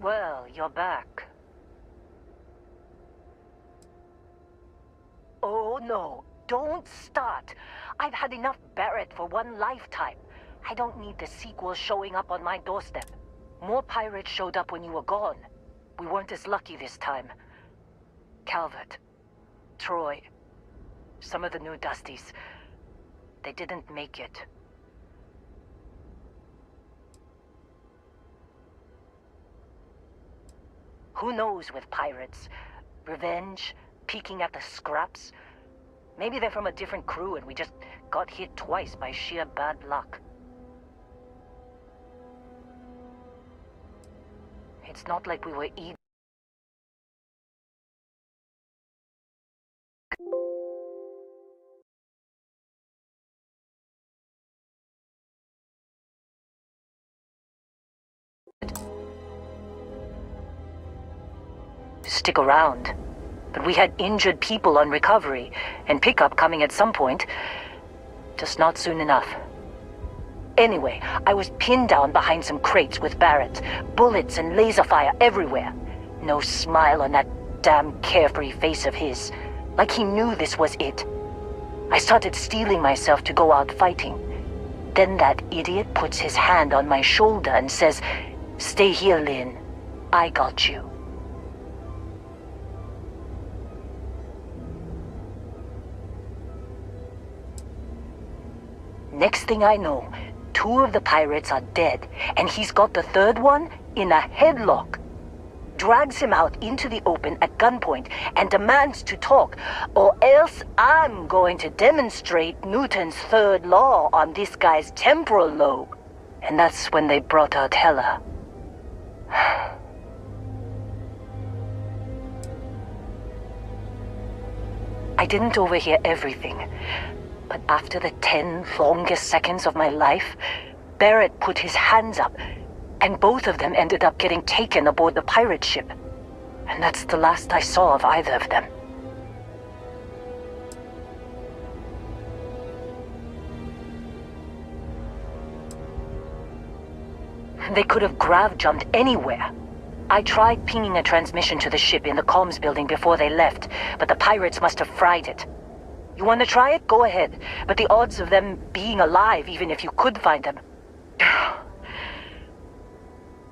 Well, you're back. Oh no, don't start. I've had enough Barrett for one lifetime. I don't need the sequel showing up on my doorstep. More pirates showed up when you were gone. We weren't as lucky this time. Calvert, Troy, some of the new Dusties, they didn't make it. Who knows with pirates? Revenge, peeking at the scraps. Maybe they're from a different crew and we just got hit twice by sheer bad luck. It's not like we were eating. Stick around. But we had injured people on recovery, and pickup coming at some point. Just not soon enough. Anyway, I was pinned down behind some crates with Barrett. Bullets and laser fire everywhere. No smile on that damn carefree face of his. Like he knew this was it. I started steeling myself to go out fighting. Then that idiot puts his hand on my shoulder and says, "Stay here, Lynn. I got you." Next thing I know, 2 of the pirates are dead, and he's got the 3rd one in a headlock. Drags him out into the open at gunpoint and demands to talk, or else I'm going to demonstrate Newton's 3rd law on this guy's temporal lobe. And that's when they brought out Hella. I didn't overhear everything. But after the 10 longest seconds of my life, Barrett put his hands up, and both of them ended up getting taken aboard the pirate ship. And that's the last I saw of either of them. They could have grav-jumped anywhere. I tried pinging a transmission to the ship in the comms building before they left, but the pirates must have fried it. You want to try it? Go ahead. But the odds of them being alive, even if you could find them...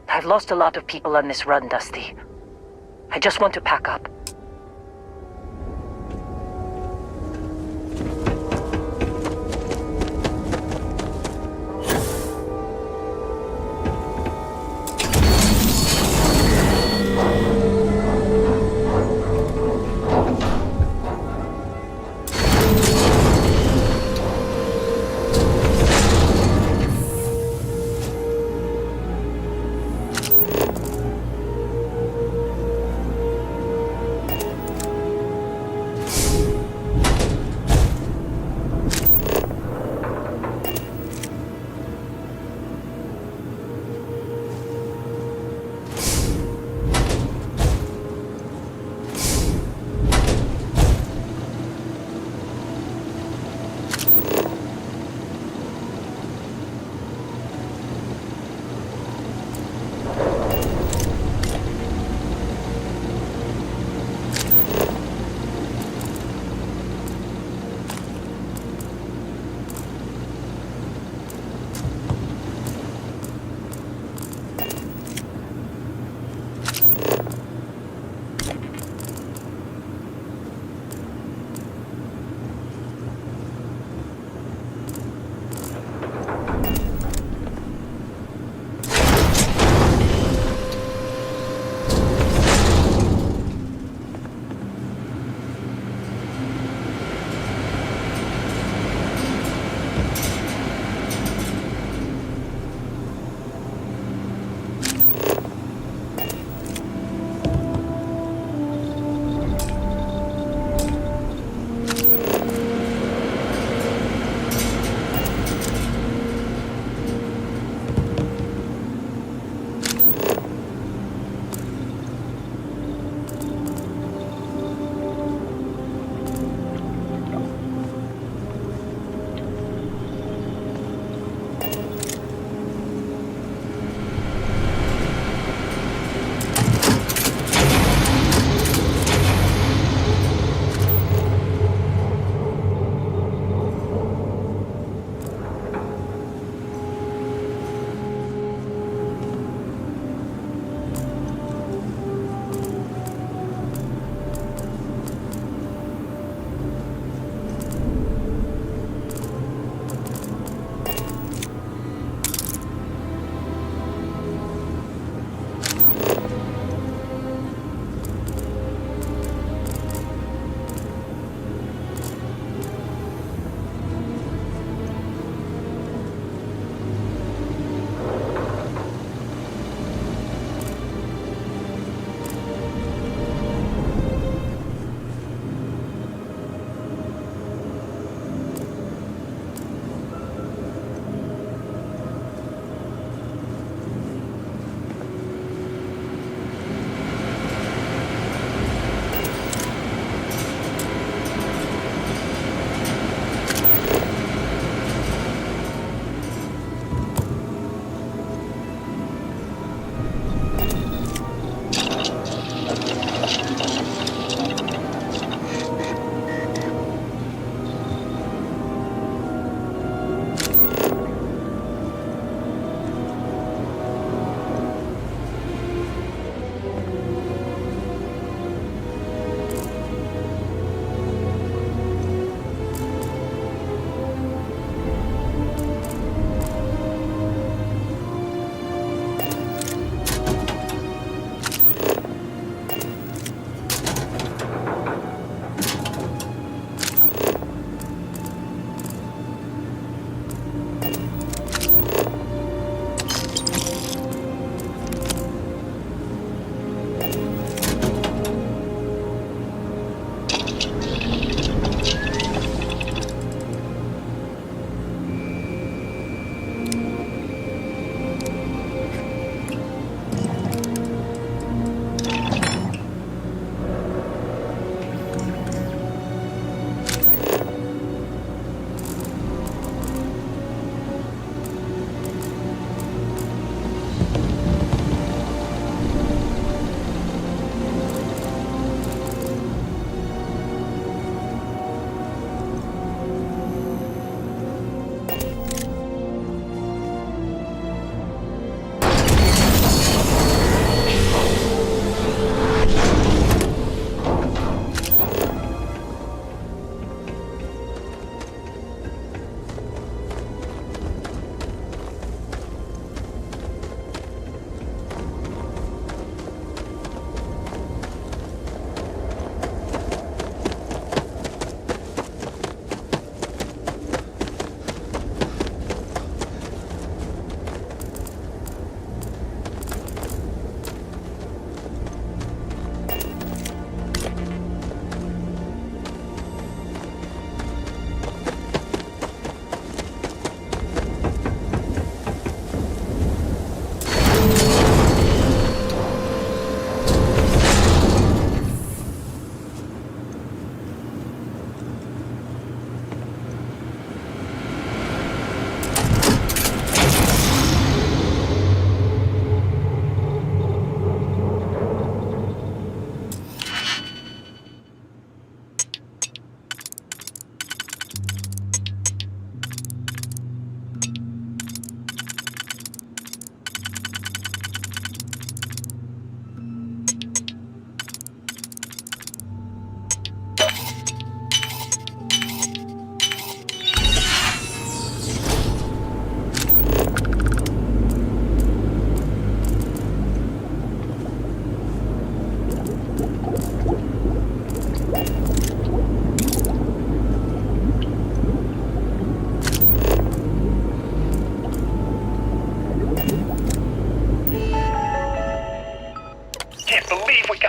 I've lost a lot of people on this run, Dusty. I just want to pack up.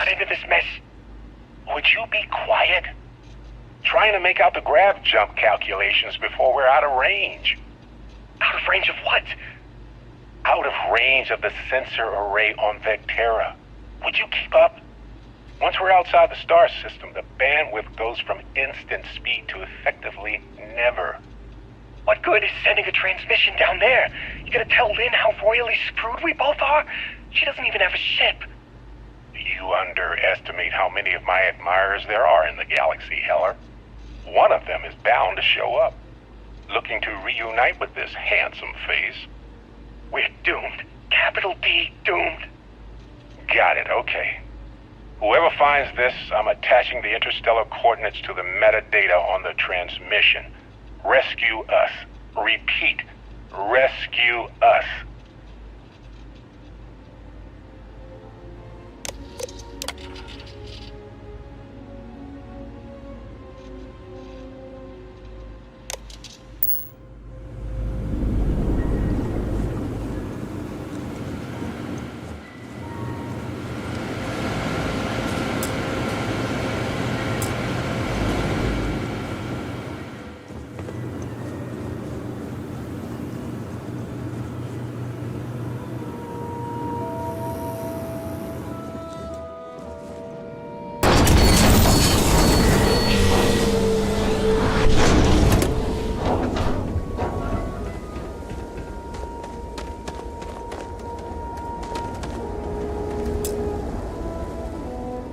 got into this mess. Would you be quiet? Trying to make out the grav jump calculations before we're out of range. Out of range of what? Out of range of the sensor array on Vectera. Would you keep up? Once we're outside the star system, the bandwidth goes from instant speed to effectively never. What good is sending a transmission down there? You gonna tell Lynn how royally screwed we both are? She doesn't even have a ship. You underestimate how many of my admirers there are in the galaxy, Heller. One of them is bound to show up, looking to reunite with this handsome face. We're doomed. Capital D, doomed. Got it, okay. Whoever finds this, I'm attaching the interstellar coordinates to the metadata on the transmission. Rescue us. Repeat, rescue us.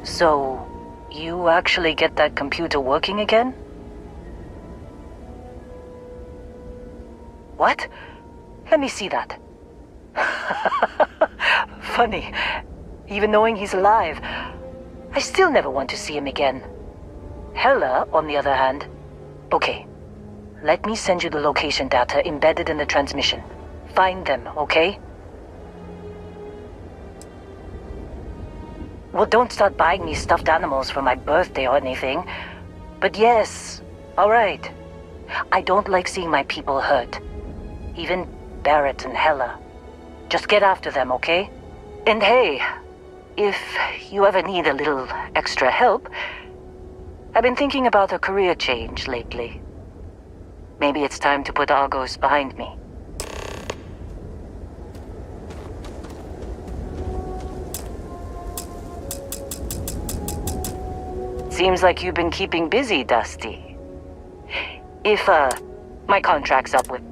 So, you actually get that computer working again? What? Let me see that. Funny. Even knowing he's alive, I still never want to see him again. Hella, on the other hand. Okay. Let me send you the location data embedded in the transmission. Find them, okay? Well, don't start buying me stuffed animals for my birthday or anything. But yes, alright. I don't like seeing my people hurt. Even Barrett and Hella. Just get after them, okay? And hey, if you ever need a little extra help, I've been thinking about a career change lately. Maybe it's time to put Argos behind me. Seems like you've been keeping busy, Dusty. If, my contract's up with...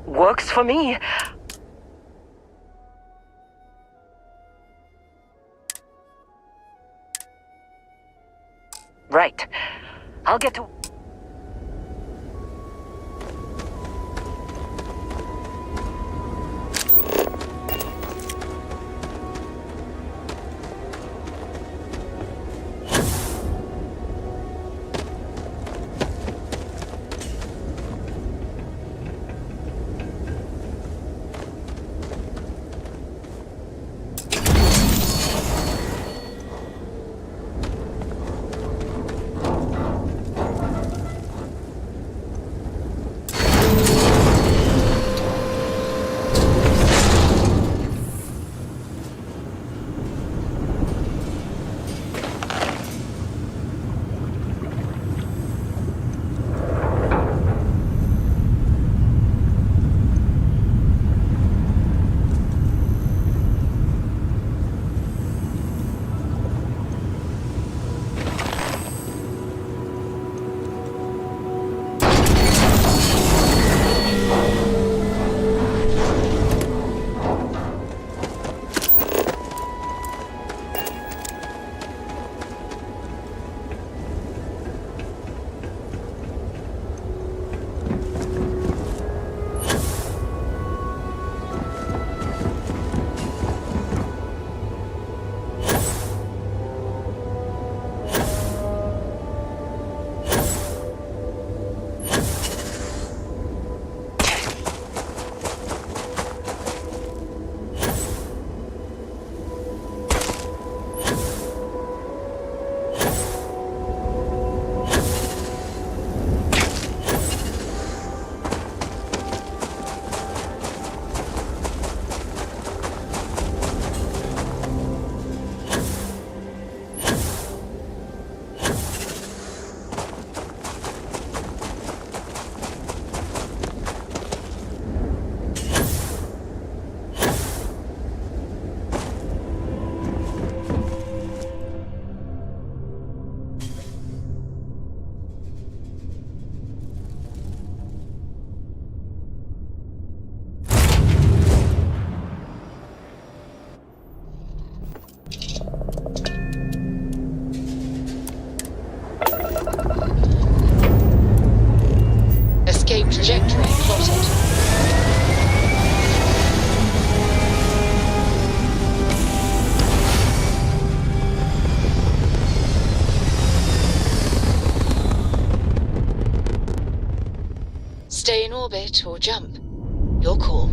Works for me. Right. I'll get to... spotted. Stay in orbit or jump. Your call.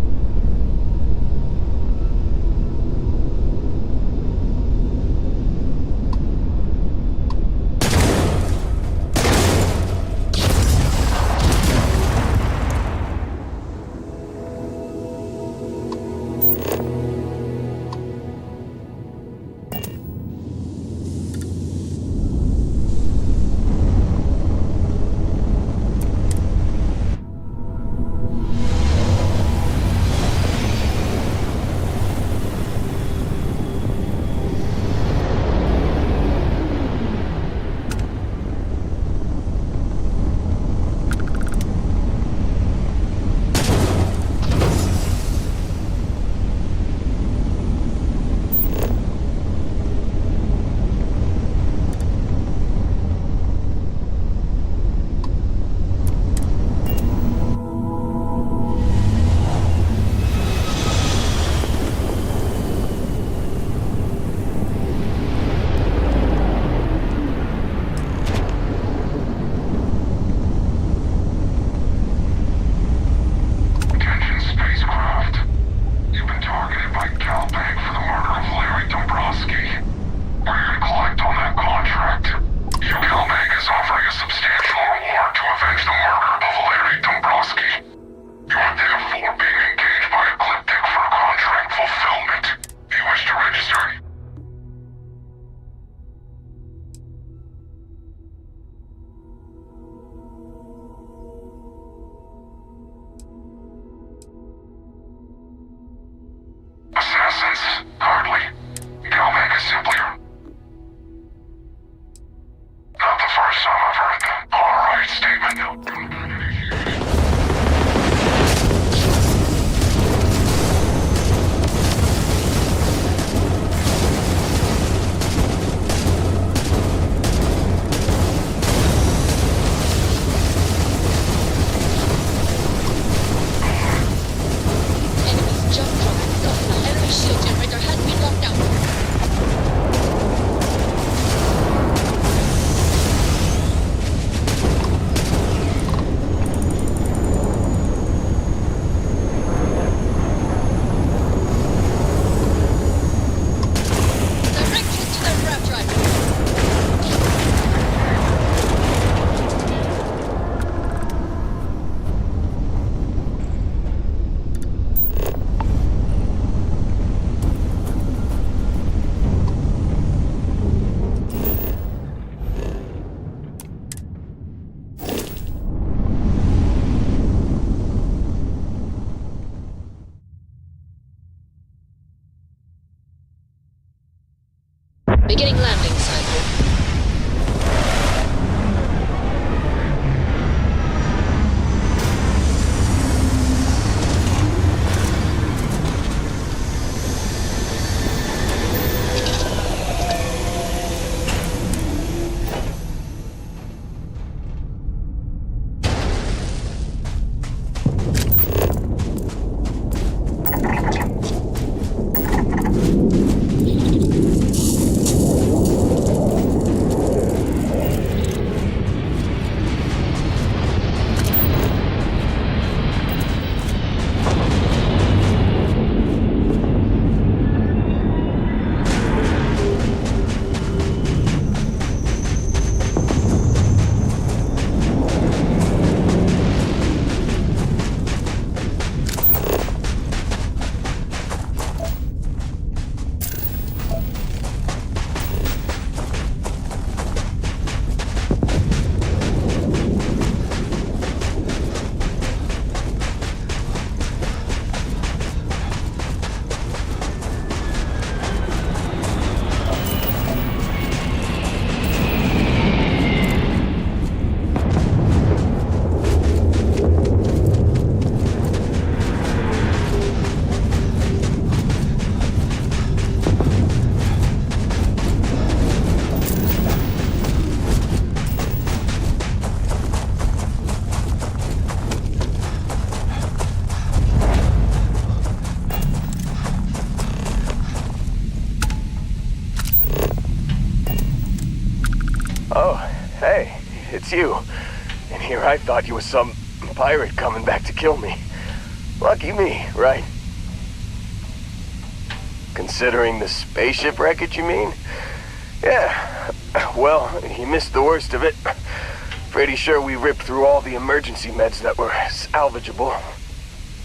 it's you. And here I thought you were some pirate coming back to kill me. Lucky me, right? Considering the spaceship wreckage, you mean? Yeah. Well, you missed the worst of it. Pretty sure we ripped through all the emergency meds that were salvageable.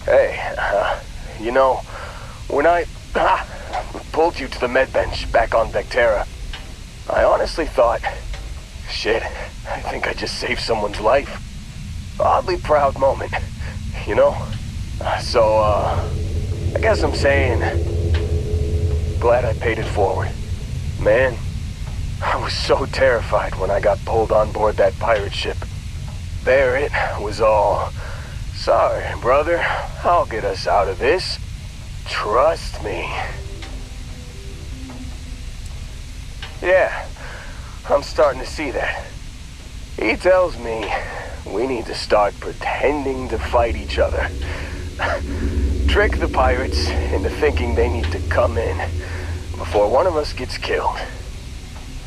Hey, you know, when I pulled you to the med bench back on Vectera, I honestly thought, shit, I think I just saved someone's life. Oddly proud moment, you know? So, I guess I'm saying, glad I paid it forward. Man, I was so terrified when I got pulled on board that pirate ship. There it was all, sorry, brother, I'll get us out of this. Trust me. Yeah, I'm starting to see that. He tells me we need to start pretending to fight each other. Trick the pirates into thinking they need to come in before one of us gets killed.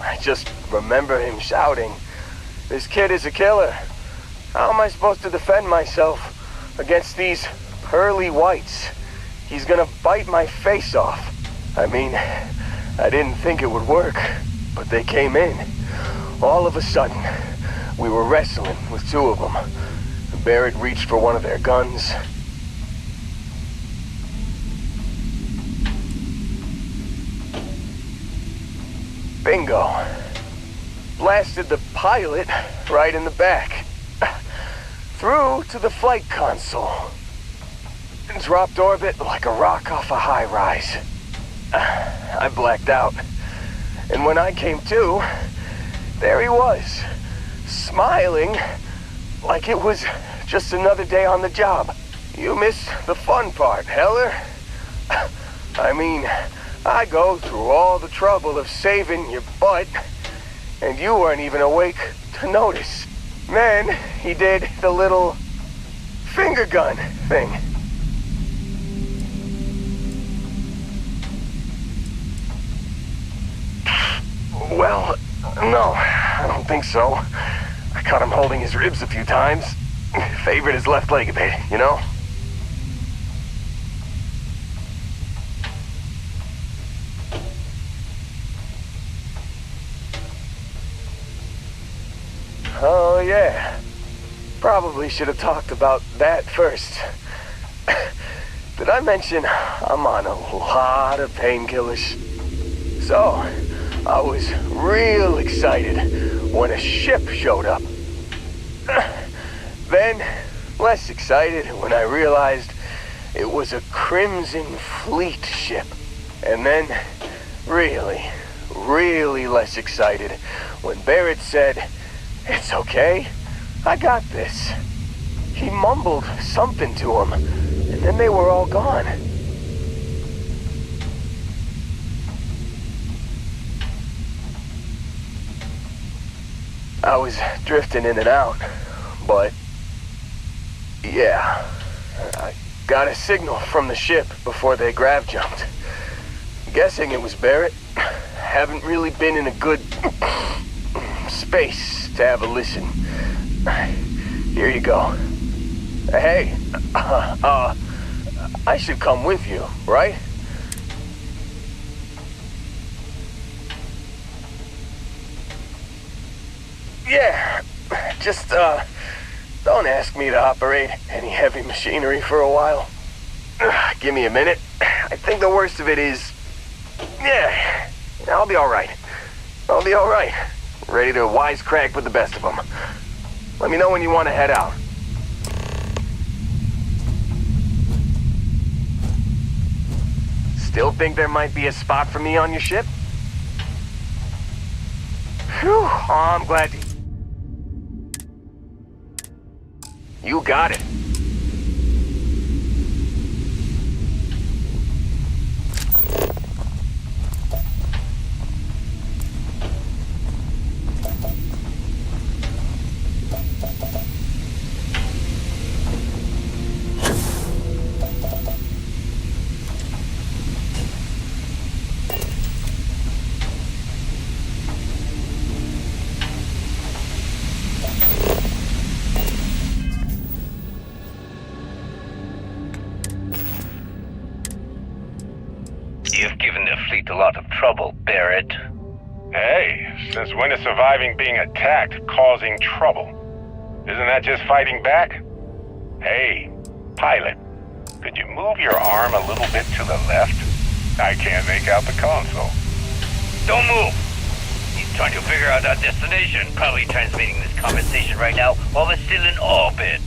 I just remember him shouting, "This kid is a killer. How am I supposed to defend myself against these pearly whites? He's gonna bite my face off." I mean, I didn't think it would work, but they came in. All of a sudden, we were wrestling with two of them. Barrett reached for one of their guns. Bingo. Blasted the pilot right in the back. Through to the flight console. And dropped orbit like a rock off a high rise. I blacked out. And when I came to, there he was, smiling like it was just another day on the job. You missed the fun part, Heller. I mean, I go through all the trouble of saving your butt, and you weren't even awake to notice. Then he did the little finger gun thing. Well, no, I don't think so. I caught him holding his ribs a few times. Favored his left leg a bit, you know? Oh, yeah. Probably should have talked about that first. Did I mention I'm on a lot of painkillers? So, I was real excited when a ship showed up. Then, less excited when I realized it was a Crimson Fleet ship. And then, really less excited when Barrett said, "It's okay, I got this." He mumbled something to him, and then they were all gone. I was drifting in and out, but yeah, I got a signal from the ship before they grav jumped. Guessing it was Barrett. Haven't really been in a good space to have a listen. Here you go. Hey, I should come with you, right? Yeah, just, don't ask me to operate any heavy machinery for a while. Give me a minute. I think the worst of it is, yeah, I'll be alright. I'll be alright. Ready to wisecrack with the best of them. Let me know when you want to head out. Still think there might be a spot for me on your ship? Phew, oh, I'm glad to... You got it. You've given the fleet a lot of trouble, Barrett. Hey, since when is surviving being attacked causing trouble? Isn't that just fighting back? Hey, pilot, could you move your arm a little bit to the left? I can't make out the console. Don't move! He's trying to figure out our destination, probably transmitting this conversation right now while we're still in orbit.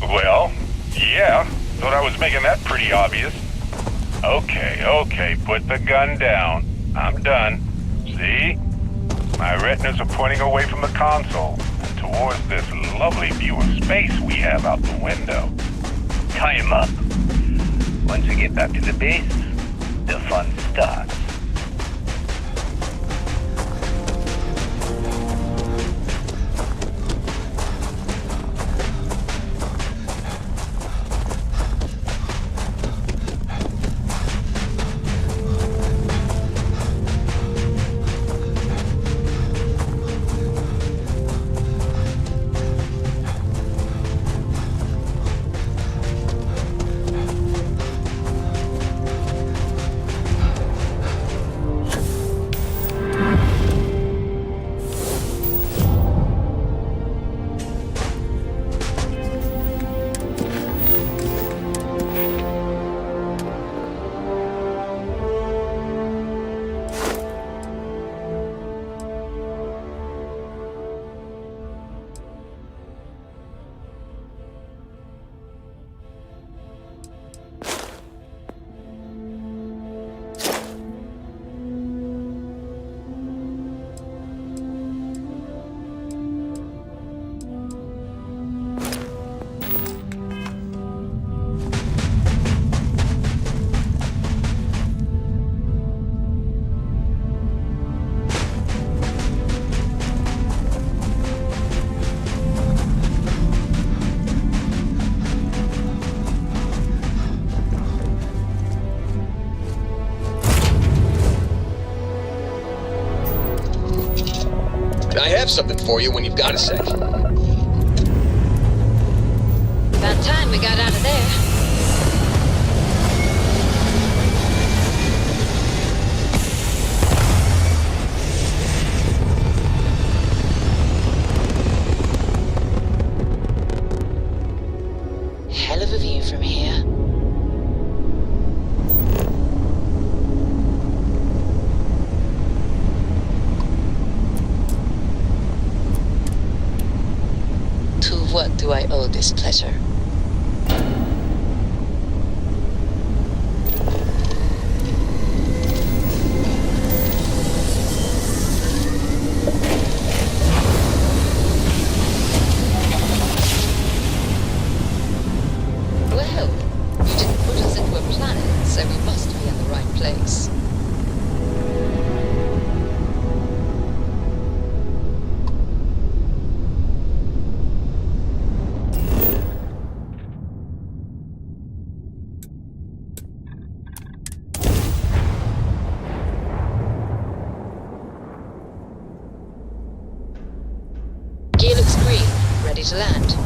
Well, yeah, thought I was making that pretty obvious. Okay, put the gun down. I'm done. See? My retinas are pointing away from the console and towards this lovely view of space we have out the window. Tie him up. Once we get back to the base, the fun starts. I have something for you when you've got a sec. About time we got out of there. Hell of a view from here. To what do I owe this pleasure? Well, you didn't put us into a planet, so we must be in the right place. Gear looks green, ready to land.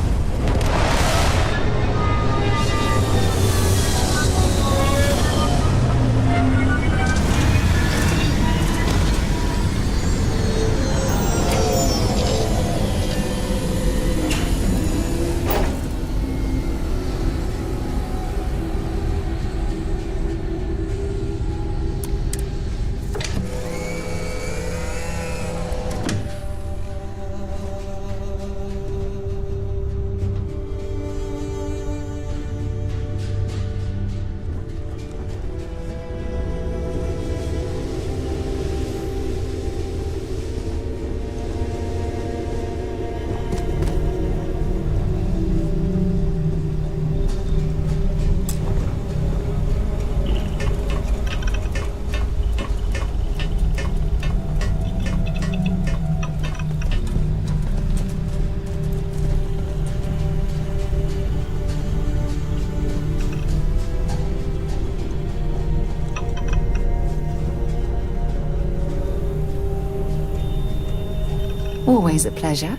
Always a pleasure.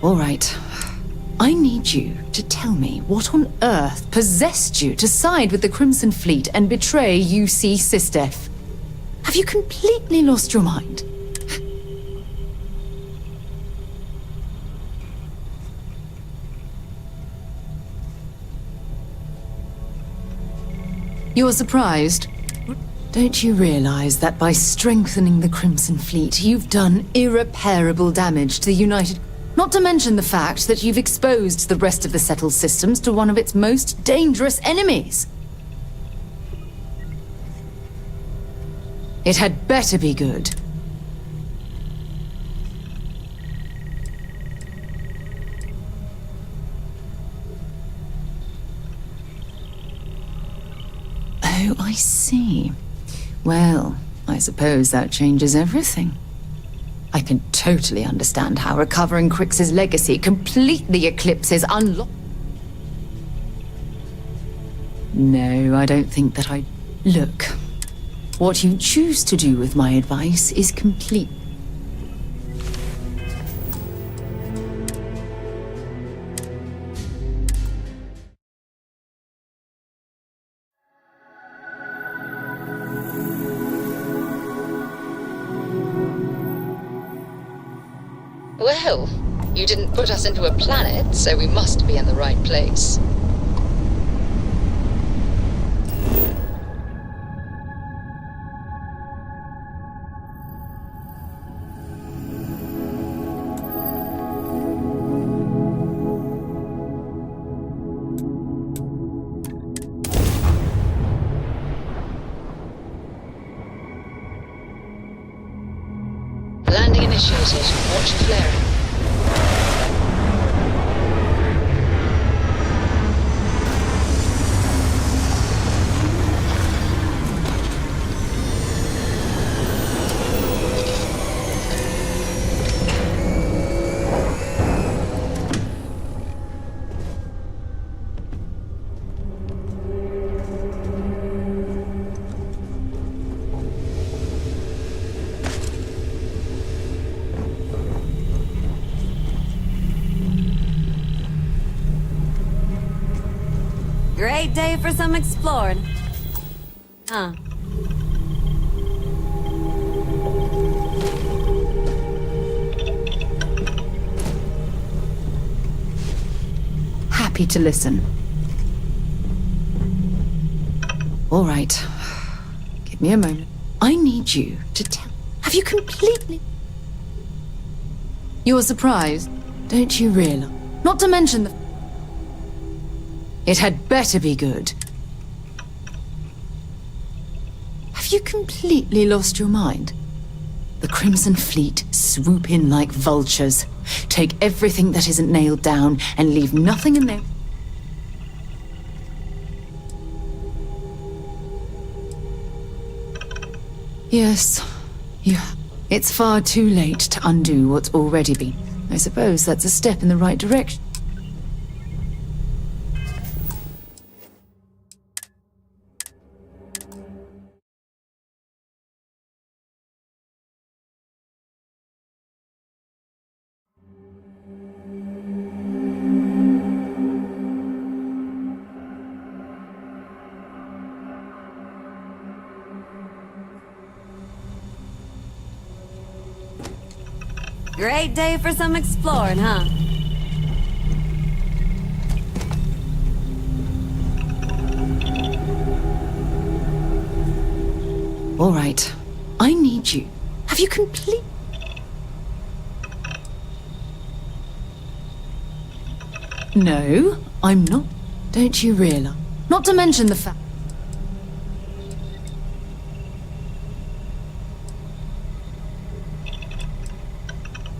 All right. I need you to tell me what on earth possessed you to side with the Crimson Fleet and betray UC Sistef. Have you completely lost your mind? You're surprised? Don't you realize that by strengthening the Crimson Fleet, you've done irreparable damage to the United... Not to mention the fact that you've exposed the rest of the settled systems to one of its most dangerous enemies. It had better be good. Oh, I see. Well, I suppose that changes everything. I can totally understand how recovering Crix's legacy completely eclipses unlock... No, I don't think that I... Look, what you choose to do with my advice is complete... Well, you didn't put us into a planet, so we must be in the right place. Landing initiated. Watch flaring. Great day for some exploring. Huh. Happy to listen. All right. Give me a moment. I need you to tell... Have you completely... You're surprised, don't you realize? Not to mention the... It had better be good. Have you completely lost your mind? The Crimson Fleet swoop in like vultures, take everything that isn't nailed down, and leave nothing in there. Yes, it's far too late to undo what's already been. I suppose that's a step in the right direction. Great day for some exploring, huh? All right. I need you. Have you complete... No, I'm not. Don't you realize? Not to mention the fact...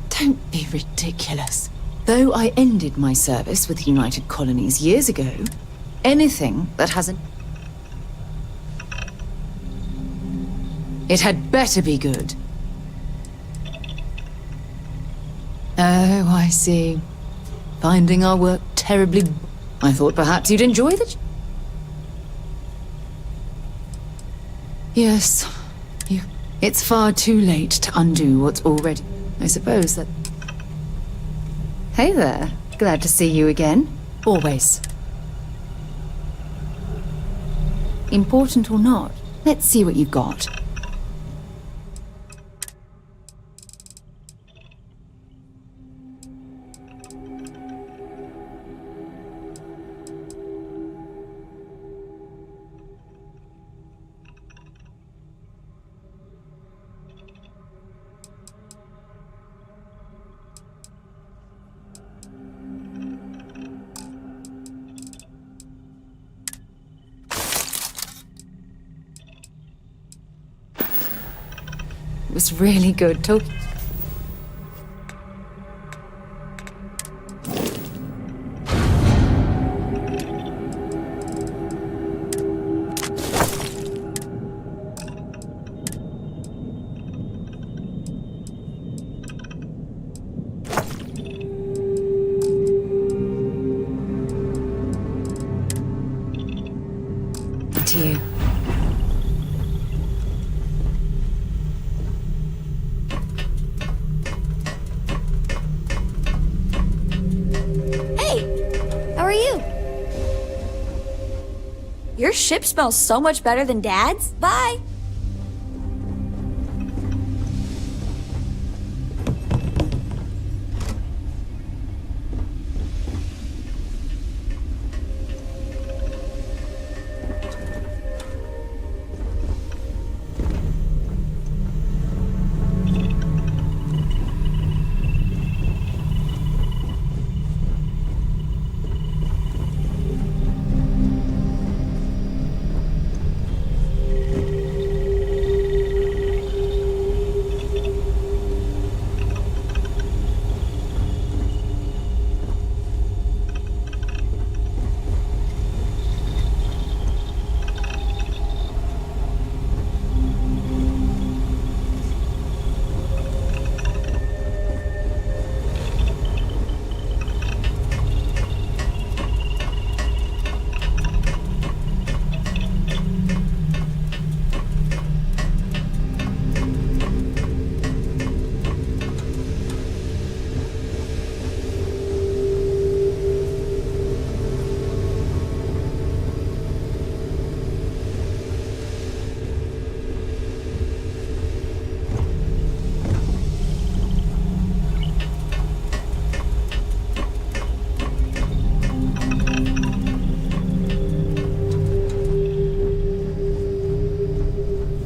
Don't be ridiculous. Though I ended my service with the United Colonies years ago, anything that hasn't... It had better be good. Oh, I see. Finding our work terribly... I thought perhaps you'd enjoy the... Yes, It's far too late to undo what's already... I suppose that... Hey there. Glad to see you again. Always. Important or not, let's see what you've got. It was really good talking. To you. Your ship smells so much better than Dad's. Bye.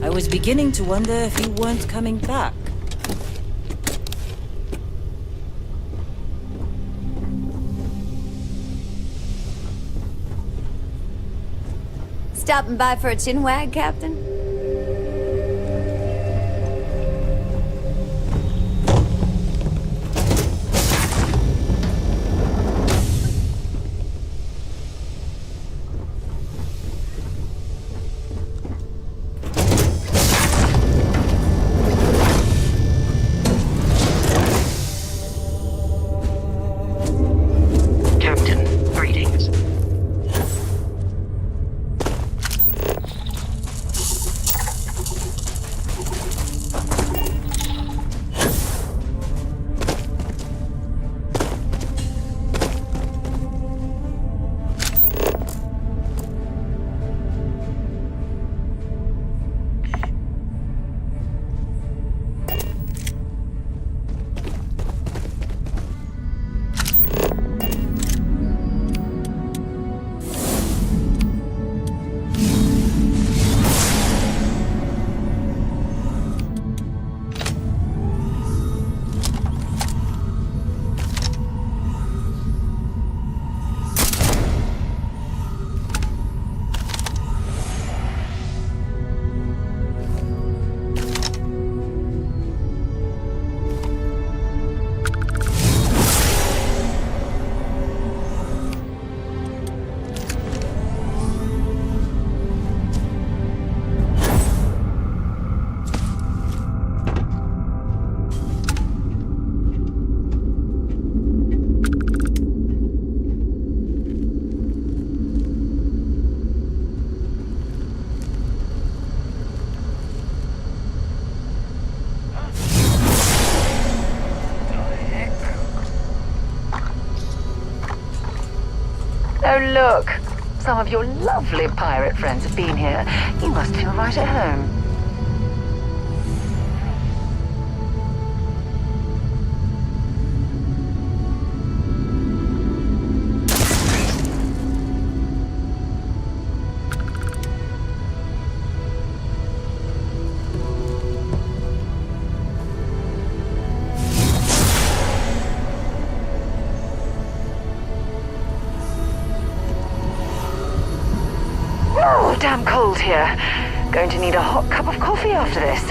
I was beginning to wonder if you weren't coming back. Stopping by for a chinwag, Captain? look. Some of your lovely pirate friends have been here. You must feel right at home. Oh, damn cold here. Going to need a hot cup of coffee after this.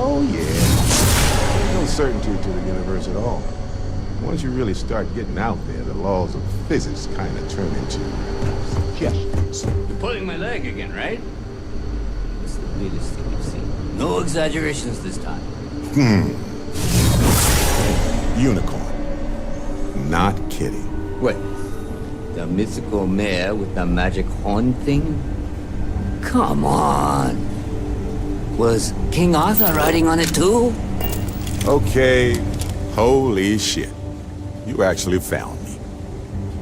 Oh, yeah. There's no certainty to the universe at all. Once you really start getting out there, the laws of physics kind of turn into suggestions. You're pulling my leg again, right? It's the weirdest thing you've seen. No exaggerations this time. Unicorn. Not kidding. What? The mythical mare with the magic horn thing? Come on. Was King Arthur riding on it too? Okay, holy shit. You actually found me.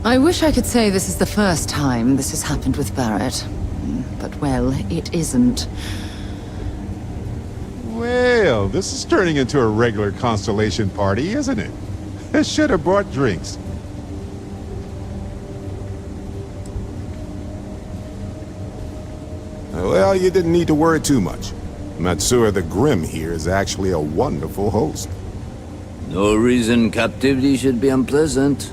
I wish I could say this is the first time this has happened with Barrett. But, well, it isn't. Well, this is turning into a regular Constellation party, isn't it? I should have brought drinks. Well, you didn't need to worry too much. Matsura the Grim here is actually a wonderful host. No reason captivity should be unpleasant.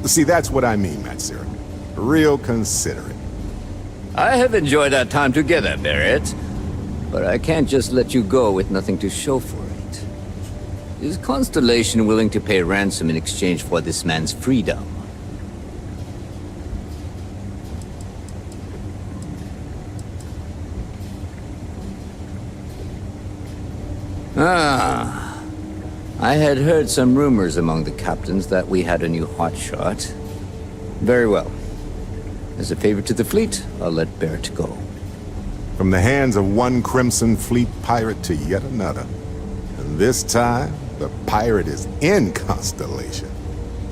See, that's what I mean, Matsura. Real considerate. I have enjoyed our time together, Barrett. But I can't just let you go with nothing to show for it. Is Constellation willing to pay ransom in exchange for this man's freedom? Ah, I had heard some rumors among the captains that we had a new hotshot. Very well. As a favor to the fleet, I'll let Barrett go. From the hands of one Crimson Fleet pirate to yet another. And this time, the pirate is in Constellation.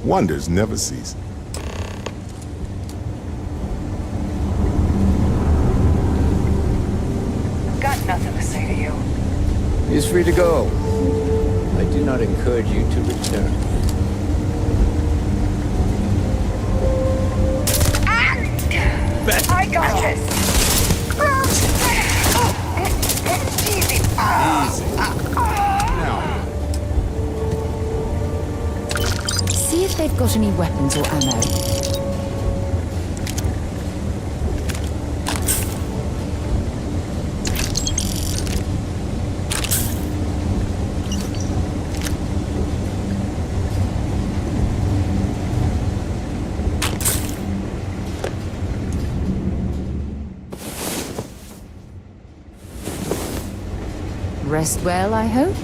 Wonders never cease. Got nothing to say to you. He's free to go. I do not encourage you to return. got this. Easy. Now, See if they've got any weapons or ammo. Rest well, I hope?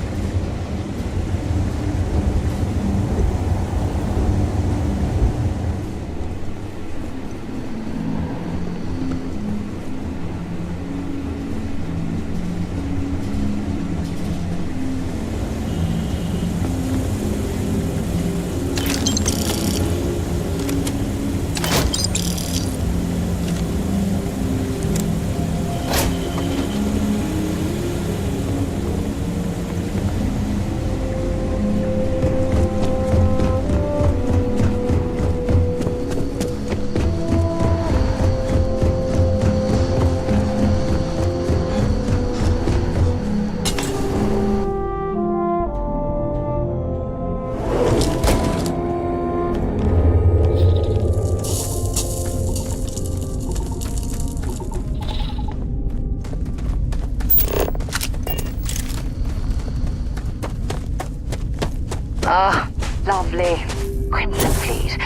Ah, lovely. Crimson Fleet.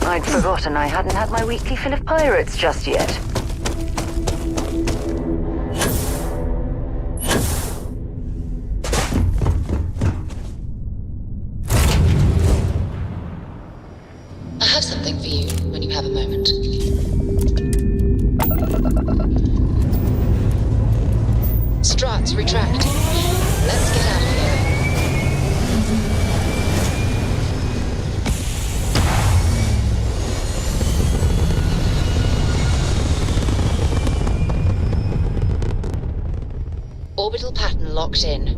I'd forgotten I hadn't had my weekly fill of pirates just yet. I have something for you when you have a moment. Struts retract. Let's get out of here. Orbital pattern locked in.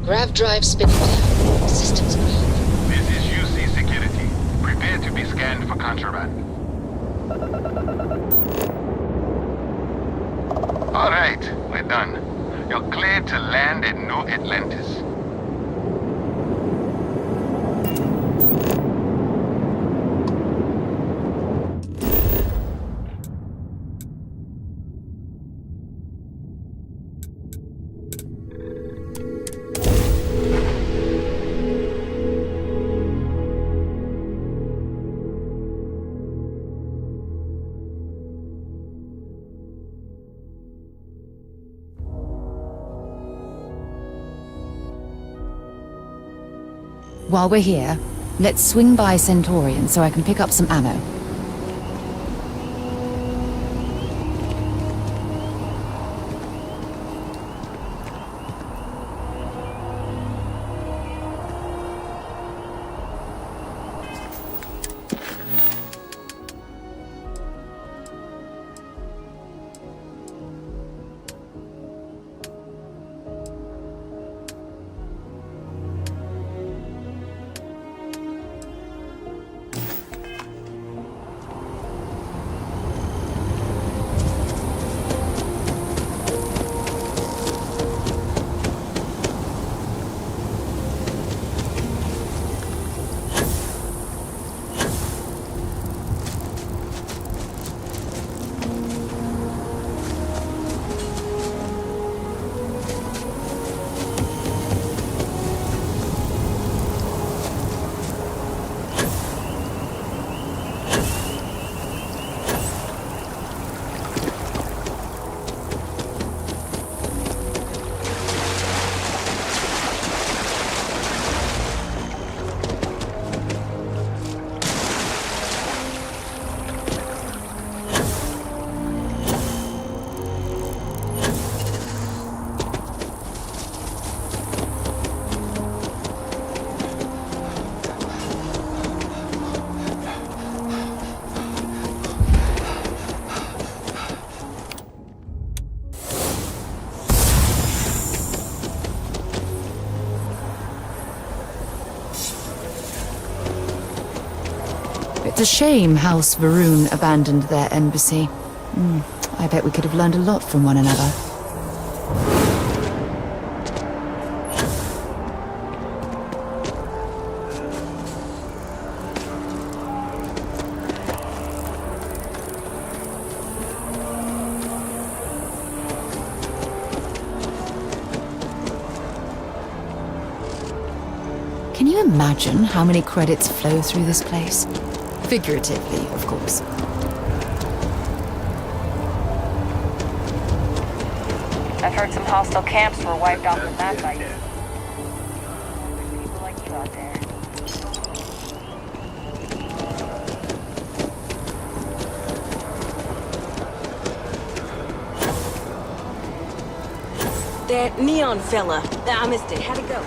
Grav drive spinning down. Systems green. This is UC Security. Prepare to be scanned for contraband. All right, we're done. You're cleared to land at New Atlantis. While we're here, let's swing by Centaurian so I can pick up some ammo. a shame House Varun abandoned their embassy. I bet we could have learned a lot from one another. Can you imagine how many credits flow through this place? Figuratively, of course. I've heard some hostile camps were wiped off the map by you. People like you out there. That neon fella. I missed it. How'd it go?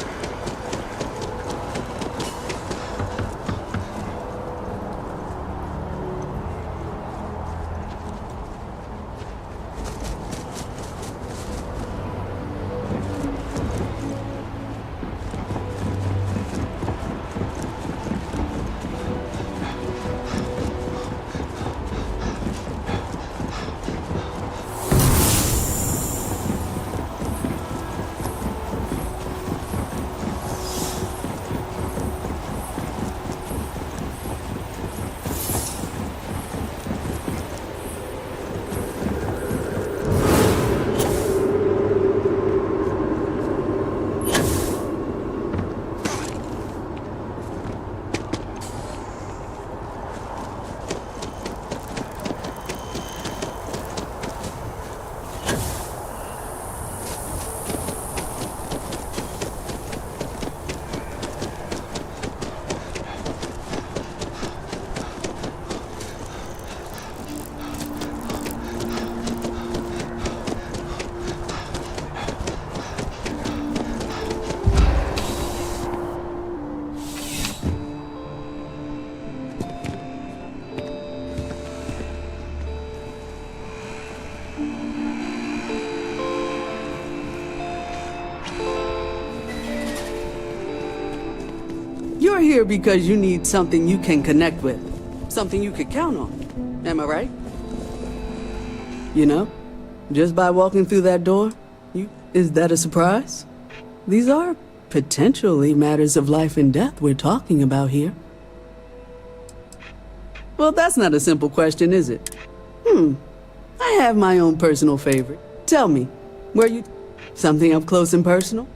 You're here because you need something you can connect with. Something you could count on. Am I right? You know, just by walking through that door, is that a surprise? These are potentially matters of life and death we're talking about here. Well, that's not a simple question, is it? I have my own personal favorite. Tell me, were you something up close and personal?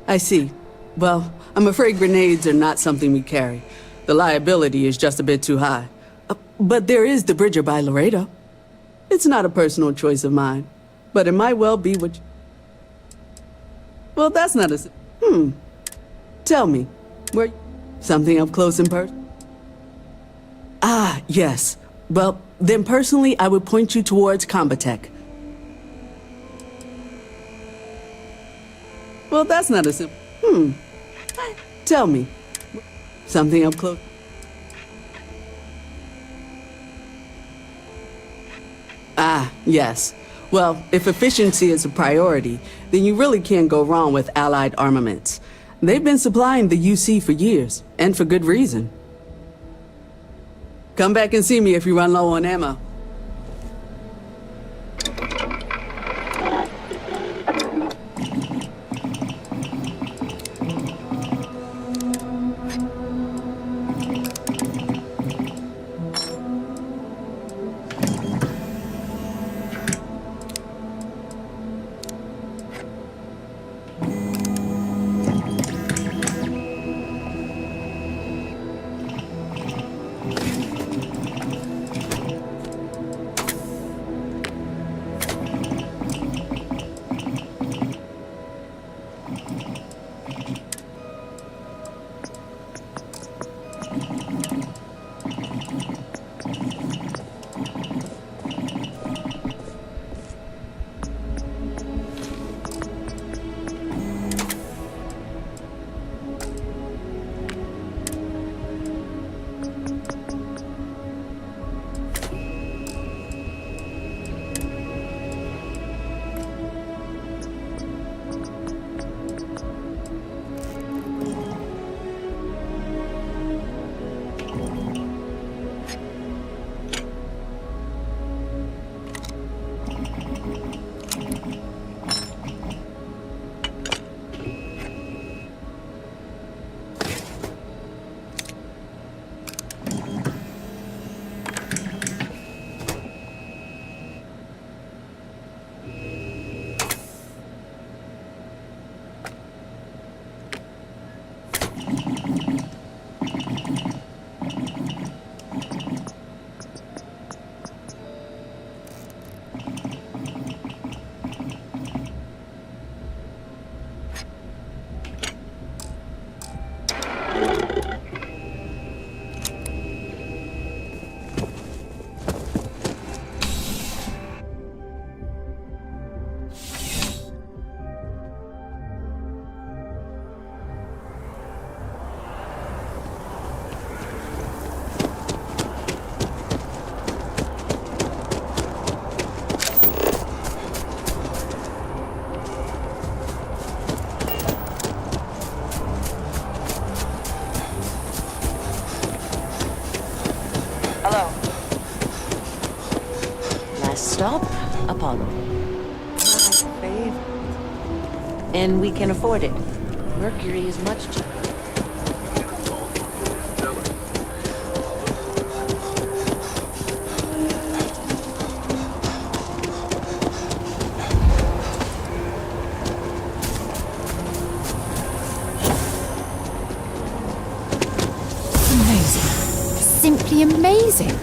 I see. Well, I'm afraid grenades are not something we carry. The liability is just a bit too high. But there is the Bridger by Laredo. It's not a personal choice of mine, but it might well be what you... Well, that's not a... Tell me, were something up close and personal? Ah, yes. Well, then personally, I would point you towards Combatech. Well, that's not a simple... Tell me, something up close? Ah, yes. Well, if efficiency is a priority, then you really can't go wrong with Allied armaments. They've been supplying the UC for years, and for good reason. Come back and see me if you run low on ammo. Apollo. My favorite. And we can afford it. Mercury is much cheaper. Amazing. Simply amazing.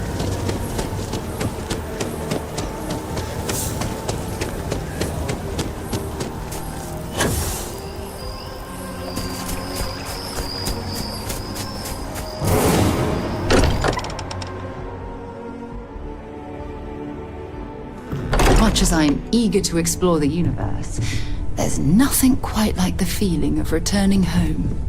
Much as I'm eager to explore the universe, there's nothing quite like the feeling of returning home.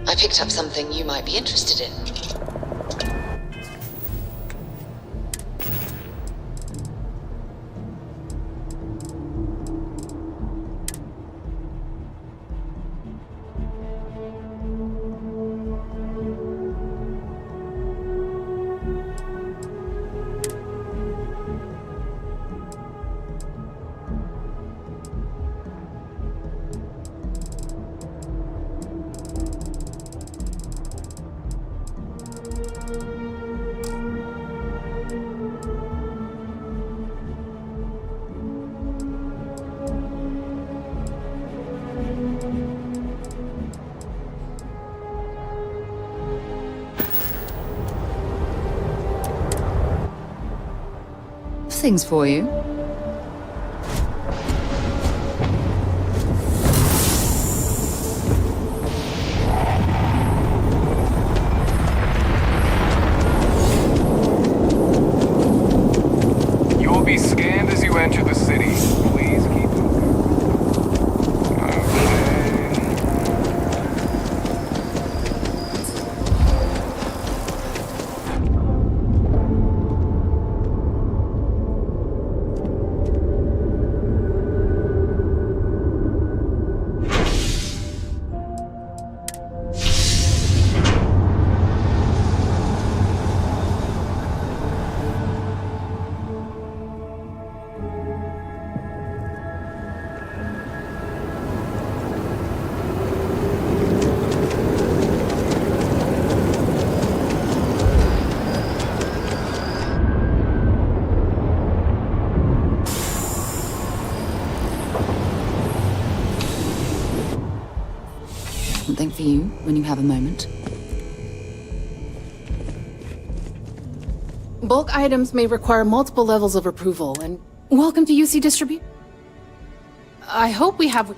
I picked up something you might be interested in. Things for you. You will be scanned as you enter the city. Please keep moving. Okay. something for you when you have a moment. Bulk items may require multiple levels of approval, and welcome to UC Distribute. I hope we have...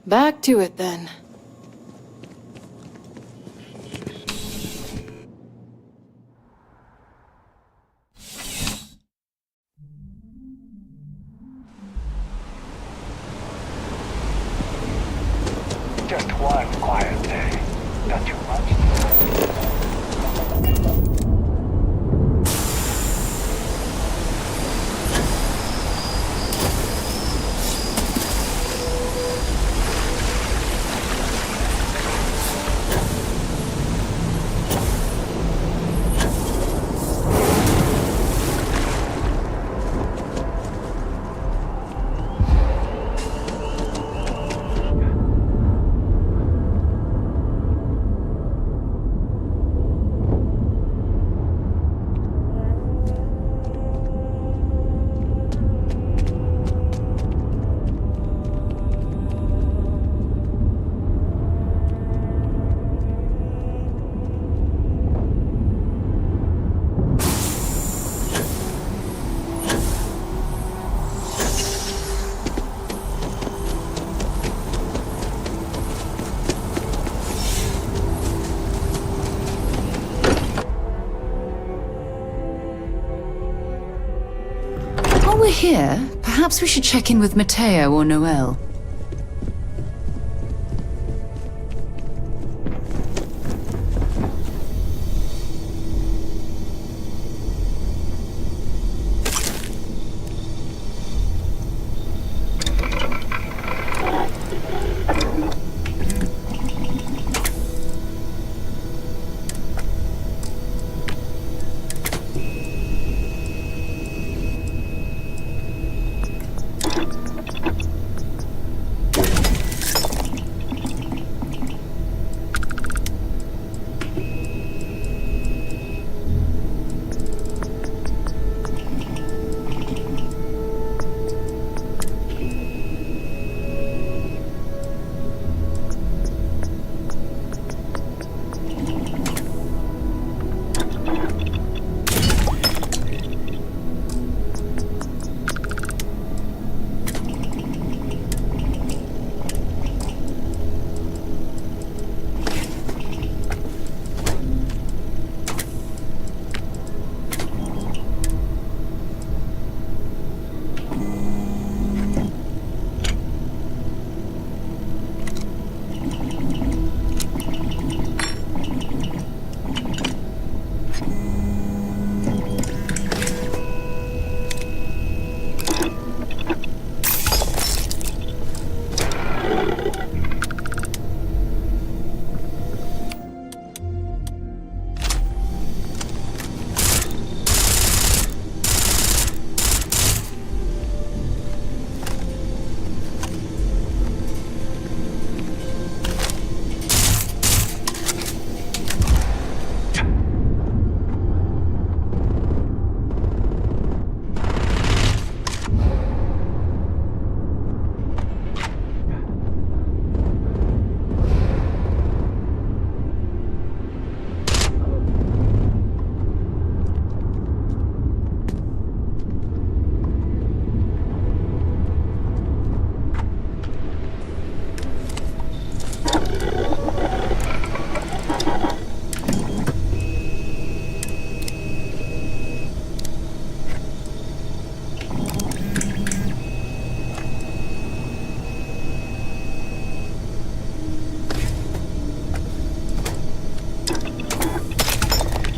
Back to it, then. Just one quiet day. Not too much. While we're here, perhaps we should check in with Matteo or Noel.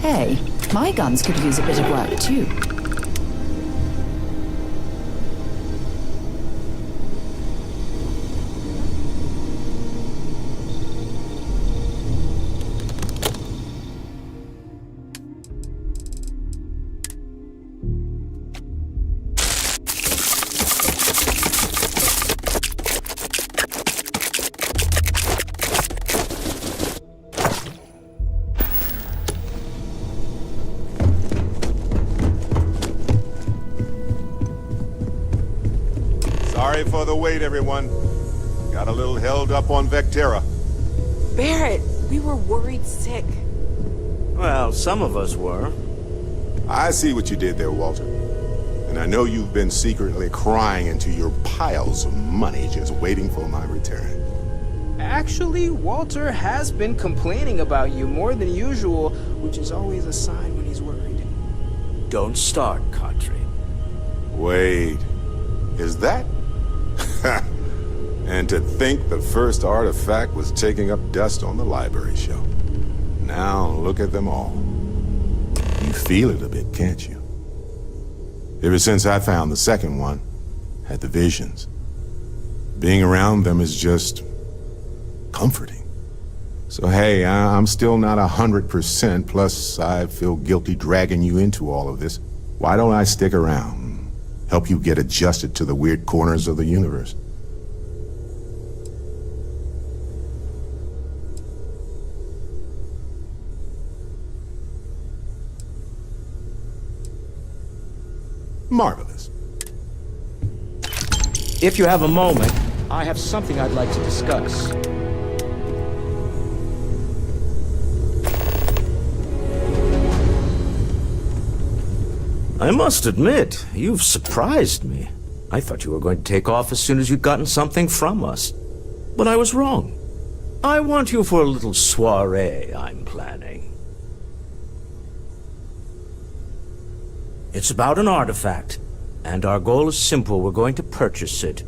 Hey, my guns could use a bit of work too. Sorry for the wait, everyone. Got a little held up on Vectera. Barrett, we were worried sick. Well, some of us were. I see what you did there, Walter. And I know you've been secretly crying into your piles of money just waiting for my return. Actually, Walter has been complaining about you more than usual, which is always a sign when he's worried. Don't start, Kadri. Wait, is that? And to think the first artifact was taking up dust on the library shelf. Now look at them all. You feel it a bit, can't you? Ever since I found the second one, had the visions. Being around them is just comforting. So hey, I'm still not 100%, plus I feel guilty dragging you into all of this. Why don't I stick around? Help you get adjusted to the weird corners of the universe. Marvelous. If you have a moment, I have something I'd like to discuss. I must admit, you've surprised me. I thought you were going to take off as soon as you'd gotten something from us. But I was wrong. I want you for a little soiree I'm planning. It's about an artifact, and our goal is simple. We're going to purchase it.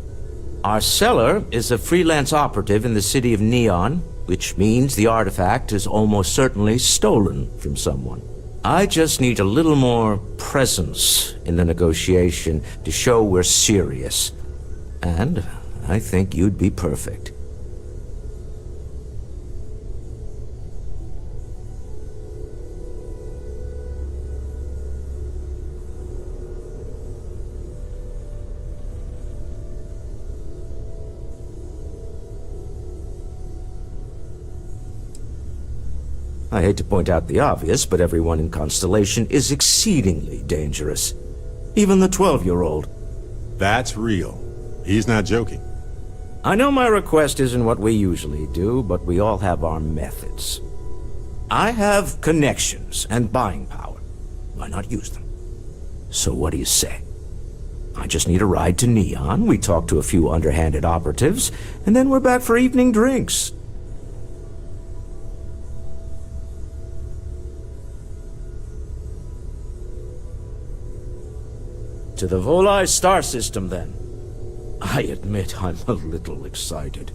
Our seller is a freelance operative in the city of Neon, which means the artifact is almost certainly stolen from someone. I just need a little more presence in the negotiation to show we're serious. And I think you'd be perfect. I hate to point out the obvious, but everyone in Constellation is exceedingly dangerous. Even the 12-year-old. That's real. He's not joking. I know my request isn't what we usually do, but we all have our methods. I have connections and buying power. Why not use them? So what do you say? I just need a ride to Neon, we talk to a few underhanded operatives, and then we're back for evening drinks. To the Volai star system, then. I admit I'm a little excited.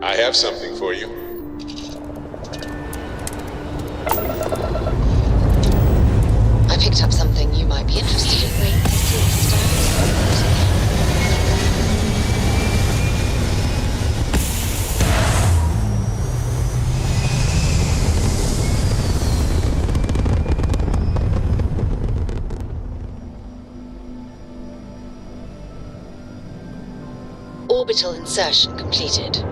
I have something for you. I picked up something you might be interested in. Orbital insertion completed.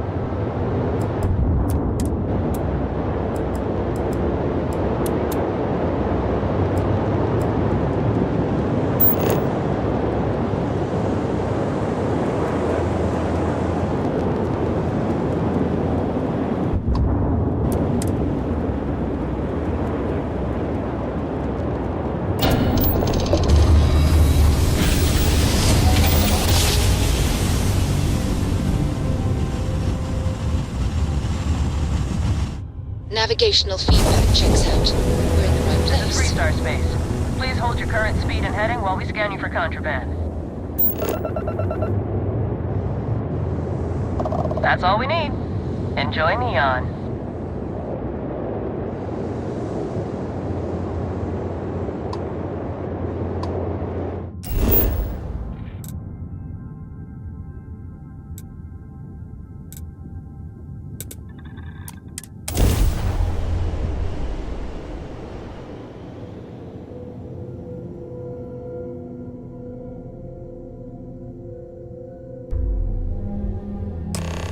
navigational feedback checks out. We're in the right place. Three-star space. Please hold your current speed and heading while we scan you for contraband. That's all we need. Enjoy Neon.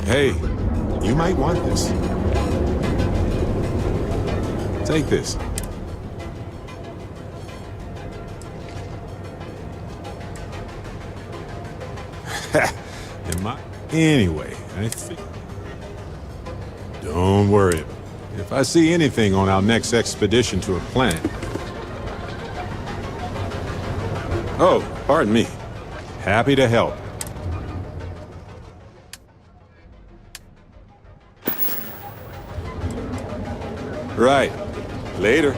Hey, you might want this. Take this. Anyway, I think... Don't worry. If I see anything on our next expedition to a planet... Oh, pardon me. Happy to help. Right. Later.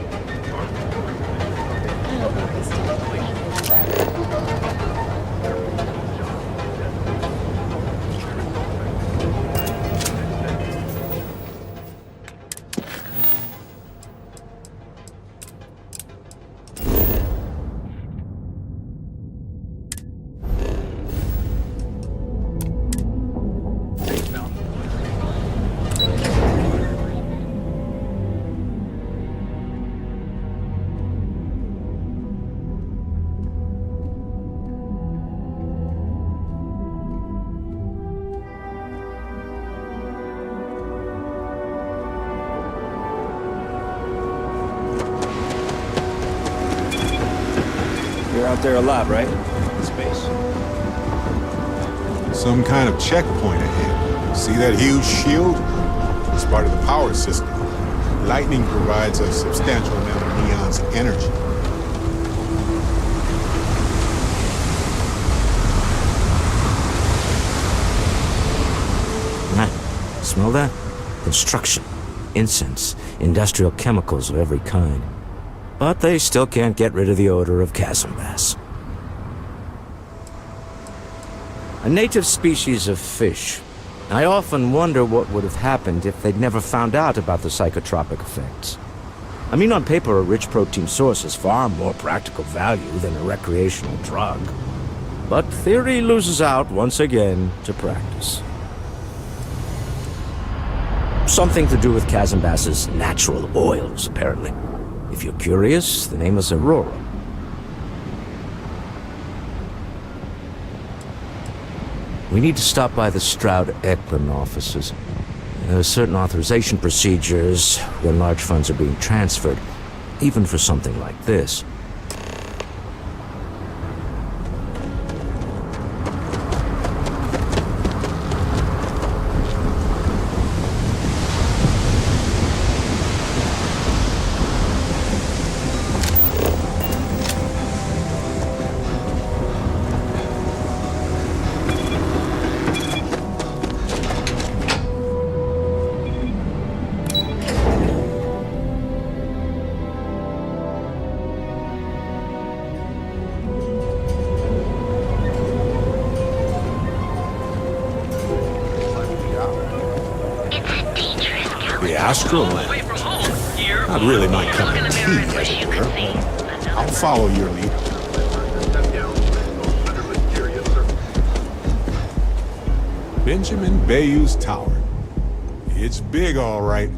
You're out there a lot, right? In space. Some kind of checkpoint ahead. See that huge shield? It's part of the power system. Lightning provides a substantial amount of Neon's energy. Smell that? Construction, incense, industrial chemicals of every kind. But they still can't get rid of the odor of chasm bass. A native species of fish. I often wonder what would have happened if they'd never found out about the psychotropic effects. I mean, on paper, a rich protein source has far more practical value than a recreational drug. But theory loses out once again to practice. Something to do with chasm bass's natural oils, apparently. If you're curious, the name is Aurora. We need to stop by the Stroud-Eklund offices. There are certain authorization procedures when large funds are being transferred, even for something like this. Not really my cup of tea, as it were. I'll follow your lead. Benjamin Bayou's Tower. It's big, all right.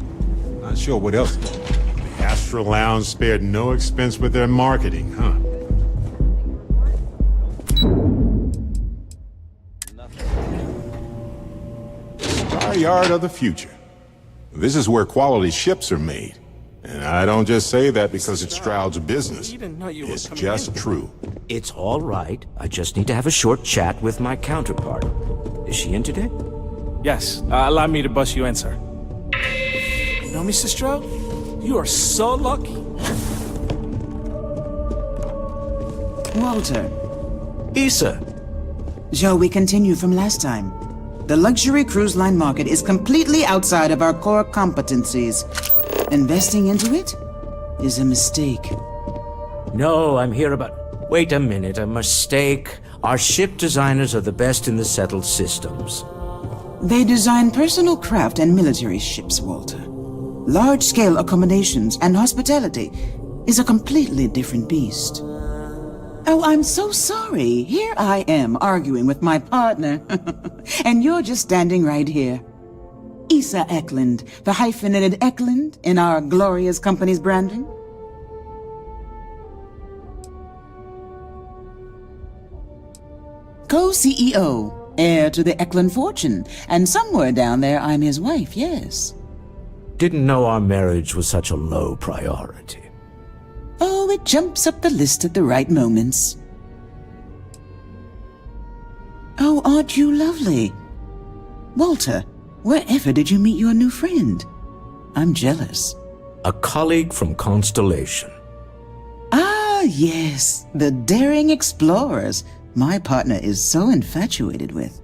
Not sure what else. The Astral Lounge spared no expense with their marketing, huh? Our yard of the future. This is where quality ships are made. And I don't just say that because it's Stroud's business. It's just true. It's all right. I just need to have a short chat with my counterpart. Is she in today? Yes. Allow me to bust you in, sir. You know, Mr. Stroud? You are so lucky. Walter. Issa. Shall we continue from last time? The luxury cruise line market is completely outside of our core competencies. Investing into it is a mistake. No, I'm here about... Wait a minute, a mistake? Our ship designers are the best in the settled systems. They design personal craft and military ships, Walter. Large-scale accommodations and hospitality is a completely different beast. Oh, I'm so sorry. Here I am arguing with my partner. And you're just standing right here. Issa Eklund, the hyphenated Eklund in our glorious company's branding. Co-CEO, heir to the Eklund fortune, and somewhere down there I'm his wife, yes. Didn't know our marriage was such a low priority. Oh, it jumps up the list at the right moments. Oh, aren't you lovely? Walter, wherever did you meet your new friend? I'm jealous. A colleague from Constellation. Ah, yes, the daring explorers my partner is so infatuated with.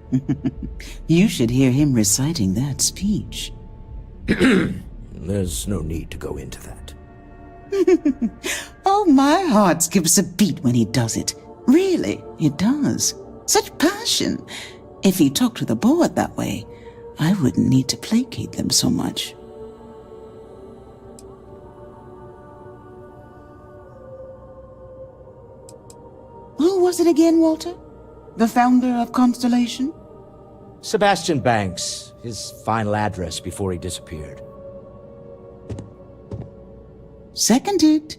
You should hear him reciting that speech. There's no need to go into that. Oh, my heart skips a beat when he does it. Really, it does. Such passion. If he talked to the board that way, I wouldn't need to placate them so much. Who was it again, Walter? The founder of Constellation? Sebastian Banks, his final address before he disappeared. Seconded.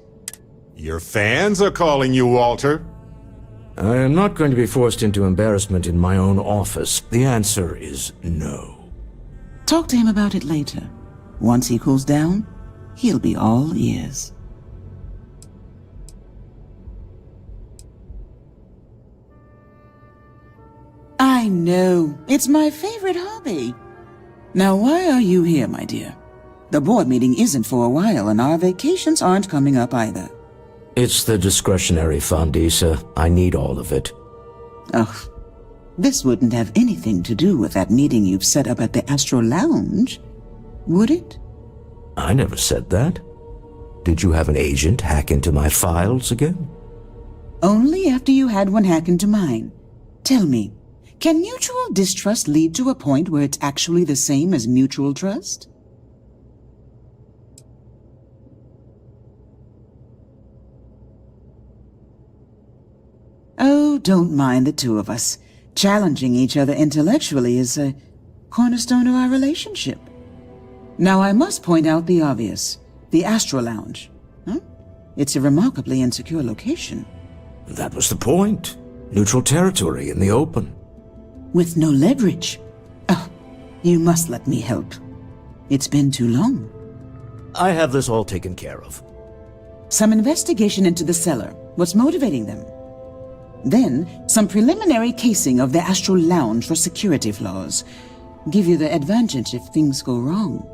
Your fans are calling you, Walter. I am not going to be forced into embarrassment in my own office. The answer is no. Talk to him about it later. Once he cools down, he'll be all ears. I know. It's my favorite hobby. Now, why are you here, my dear? The board meeting isn't for a while, and our vacations aren't coming up either. It's the discretionary fund, Issa. I need all of it. Ugh. This wouldn't have anything to do with that meeting you've set up at the Astro Lounge, would it? I never said that. Did you have an agent hack into my files again? Only after you had one hack into mine. Tell me, can mutual distrust lead to a point where it's actually the same as mutual trust? Oh, don't mind the two of us. Challenging each other intellectually is a cornerstone of our relationship. Now, I must point out the obvious. The Astro Lounge. Huh? It's a remarkably insecure location. That was the point. Neutral territory in the open. With no leverage. Oh, you must let me help. It's been too long. I have this all taken care of. Some investigation into the cellar. What's motivating them? Then, some preliminary casing of the Astral Lounge for security flaws. Give you the advantage if things go wrong.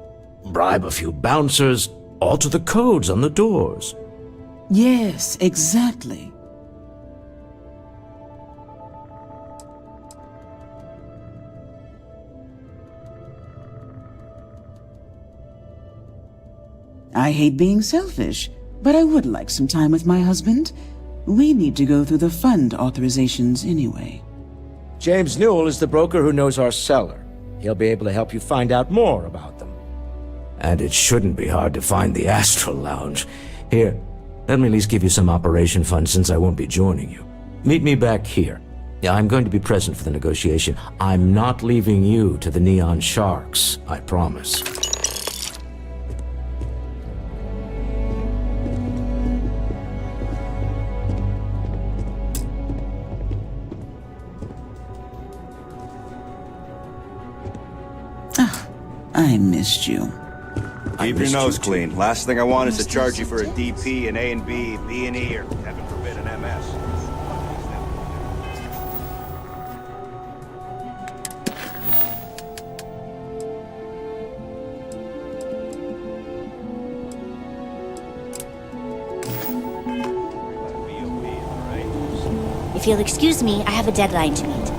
Bribe a few bouncers, alter the codes on the doors. Yes, exactly. I hate being selfish, but I would like some time with my husband. We need to go through the fund authorizations anyway. James Newell is the broker who knows our cellar. He'll be able to help you find out more about them. And it shouldn't be hard to find the Astral Lounge. Here, let me at least give you some operation funds since I won't be joining you. Meet me back here. Yeah, I'm going to be present for the negotiation. I'm not leaving you to the Neon Sharks, I promise. I missed you. Keep your nose clean. Last thing I want is to charge you for a DP, an A and B, B and E, or heaven forbid an MS. If you'll excuse me, I have a deadline to meet.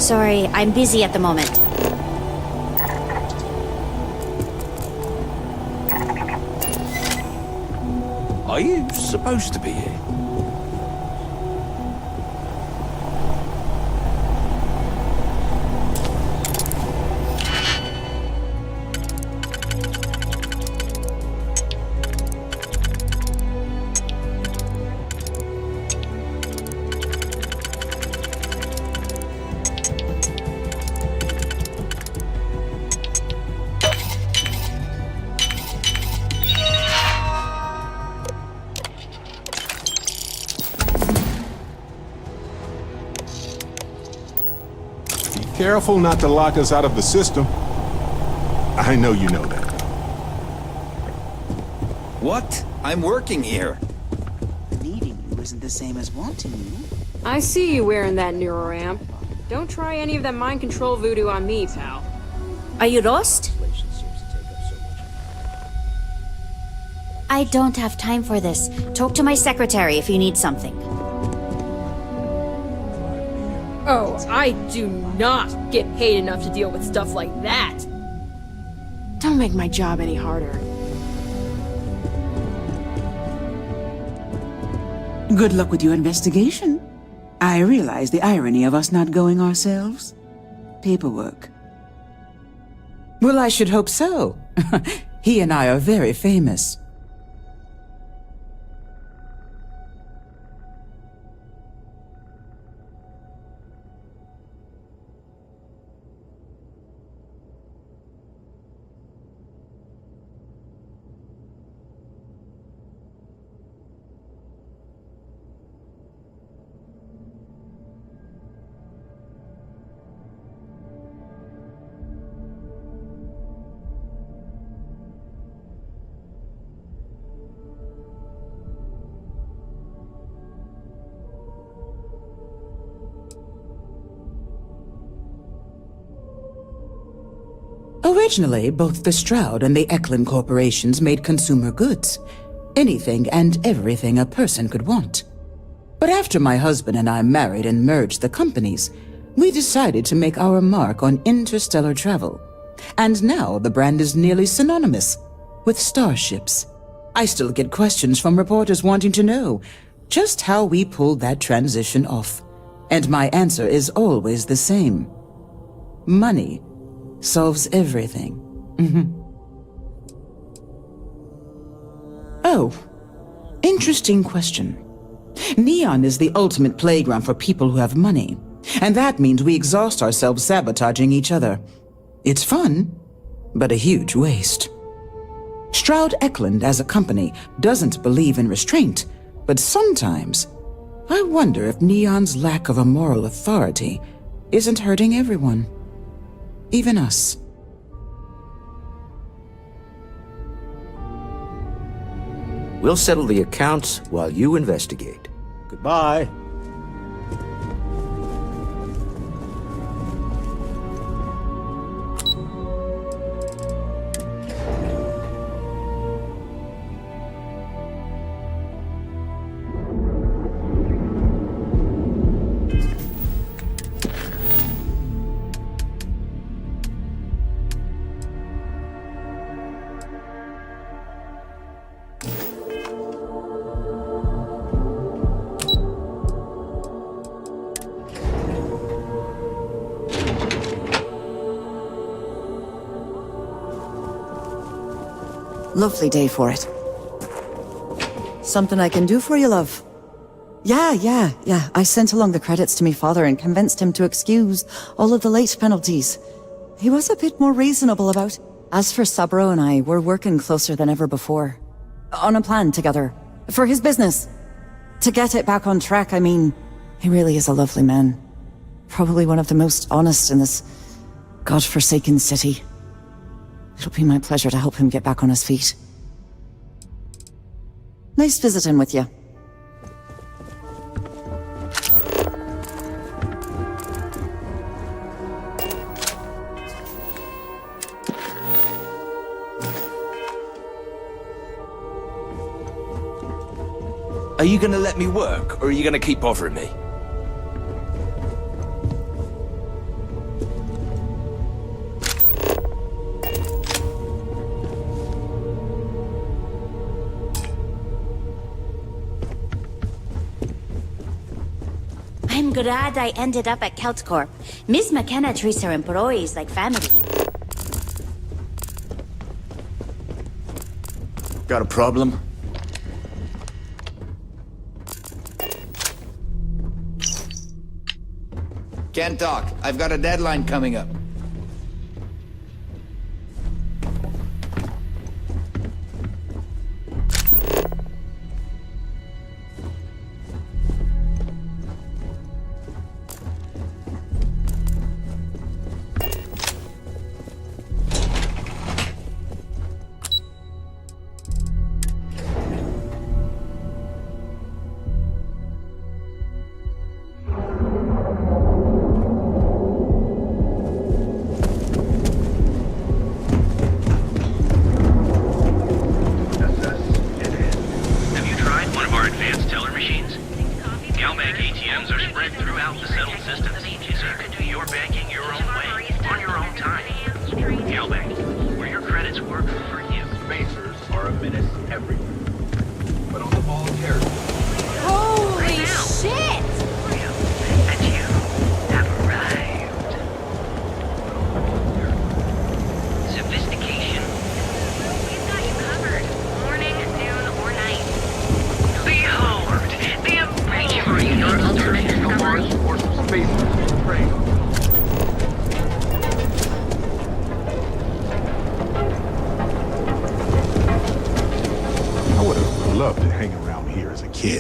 Sorry, I'm busy at the moment. Are you supposed to be here? Careful not to lock us out of the system. I know you know that. What? I'm working here. Needing you isn't the same as wanting you. I see you wearing that neuroamp. Don't try any of that mind control voodoo on me, pal. Are you lost? I don't have time for this. Talk to my secretary if you need something. Oh, I do not get paid enough to deal with stuff like that. Don't make my job any harder. Good luck with your investigation. I realize the irony of us not going ourselves. Paperwork. Well, I should hope so. He and I are very famous. Originally, both the Stroud and the Eklund corporations made consumer goods. Anything and everything a person could want. But after my husband and I married and merged the companies, we decided to make our mark on interstellar travel. And now the brand is nearly synonymous with starships. I still get questions from reporters wanting to know just how we pulled that transition off. And my answer is always the same. Money solves everything. Oh, interesting question. Neon is the ultimate playground for people who have money, and that means we exhaust ourselves sabotaging each other. It's fun, but a huge waste. Stroud Eklund as a company doesn't believe in restraint, but sometimes I wonder if Neon's lack of a moral authority isn't hurting everyone. Even us. We'll settle the accounts while you investigate. Goodbye. Lovely day for it. Something I can do for you, love? Yeah. I sent along the credits to me father and convinced him to excuse all of the late penalties. He was a bit more reasonable about. As for Sabro and I, we're working closer than ever before. On a plan together. For his business. To get it back on track, I mean, he really is a lovely man. Probably one of the most honest in this godforsaken city. It'll be my pleasure to help him get back on his feet. Nice visiting with you. Are you gonna let me work, or are you gonna keep bothering me? I'm glad I ended up at KeltCorp. Miss McKenna treats her employees like family. Got a problem? Can't talk. I've got a deadline coming up.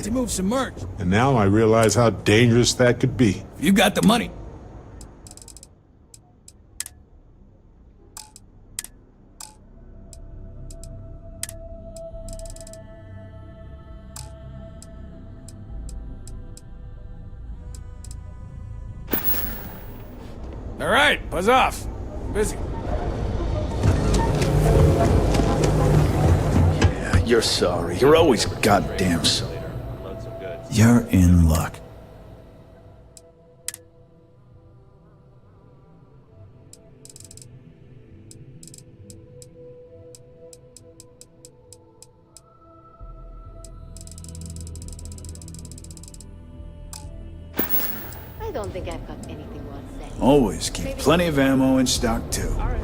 To move submerged. And now I realize how dangerous that could be. You got the money. All right, buzz off. Busy. Yeah, you're sorry. You're always goddamn sorry. You're in luck. I don't think I've got anything worth saying. Always keep plenty of ammo in stock, too. All right.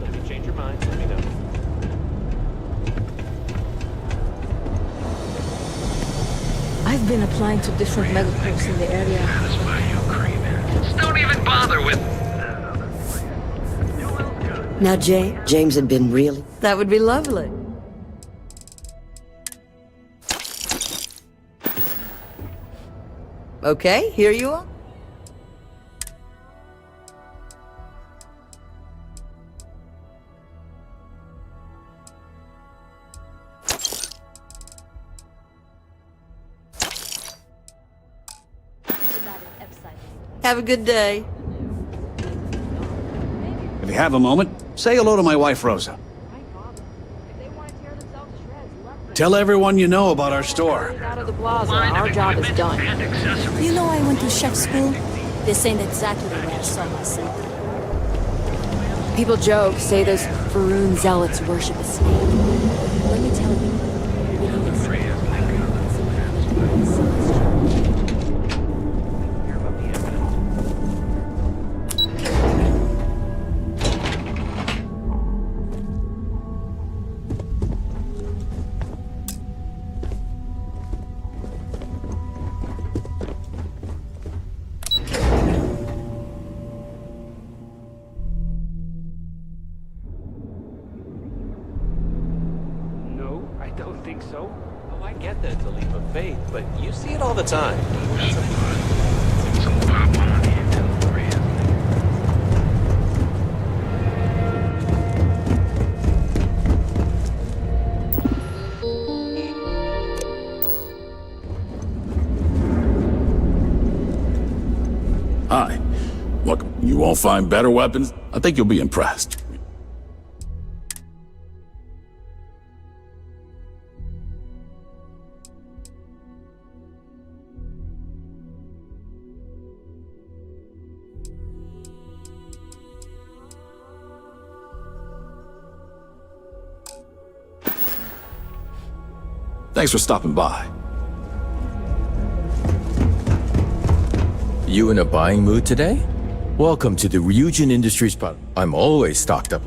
If you change your mind, let me know. I've been applying to different medicals in the area. Don't even bother with... Now, James had been really... That would be lovely. Okay, here you are. Have a good day. If you have a moment, say hello to my wife, Rosa. Tell everyone you know about our store. Out of the plaza, our job is done. You know I went to chef school? This ain't exactly where I saw myself. People joke, say those Faroon zealots worship a snake. Let me tell you, so? Oh, I get that it's a leap of faith, but you see it all the time. Hi. Look, you won't find better weapons? I think you'll be impressed. Thanks for stopping by. You in a buying mood today? Welcome to the Ryujin Industries product. I'm always stocked up.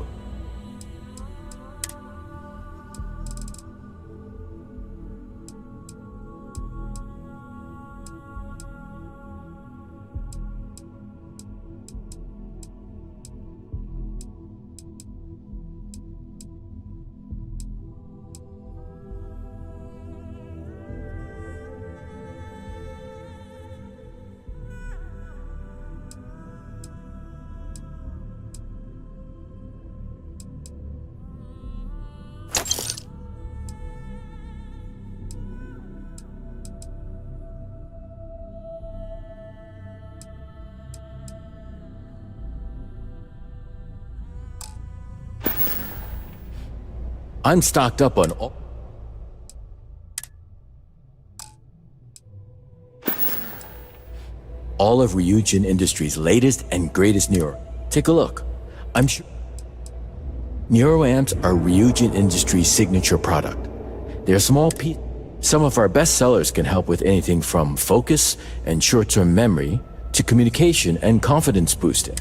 I'm stocked up on all of Ryujin Industries' latest and greatest Neuro. Take a look. I'm sure Neuroamps are Ryujin Industries' signature product. They're a small piece. Some of our best sellers can help with anything from focus and short-term memory to communication and confidence boosting.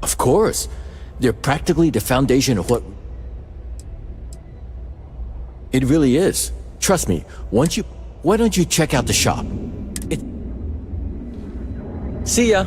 Of course, they're practically the foundation of what... It really is. Trust me, why don't you check out the shop? See ya!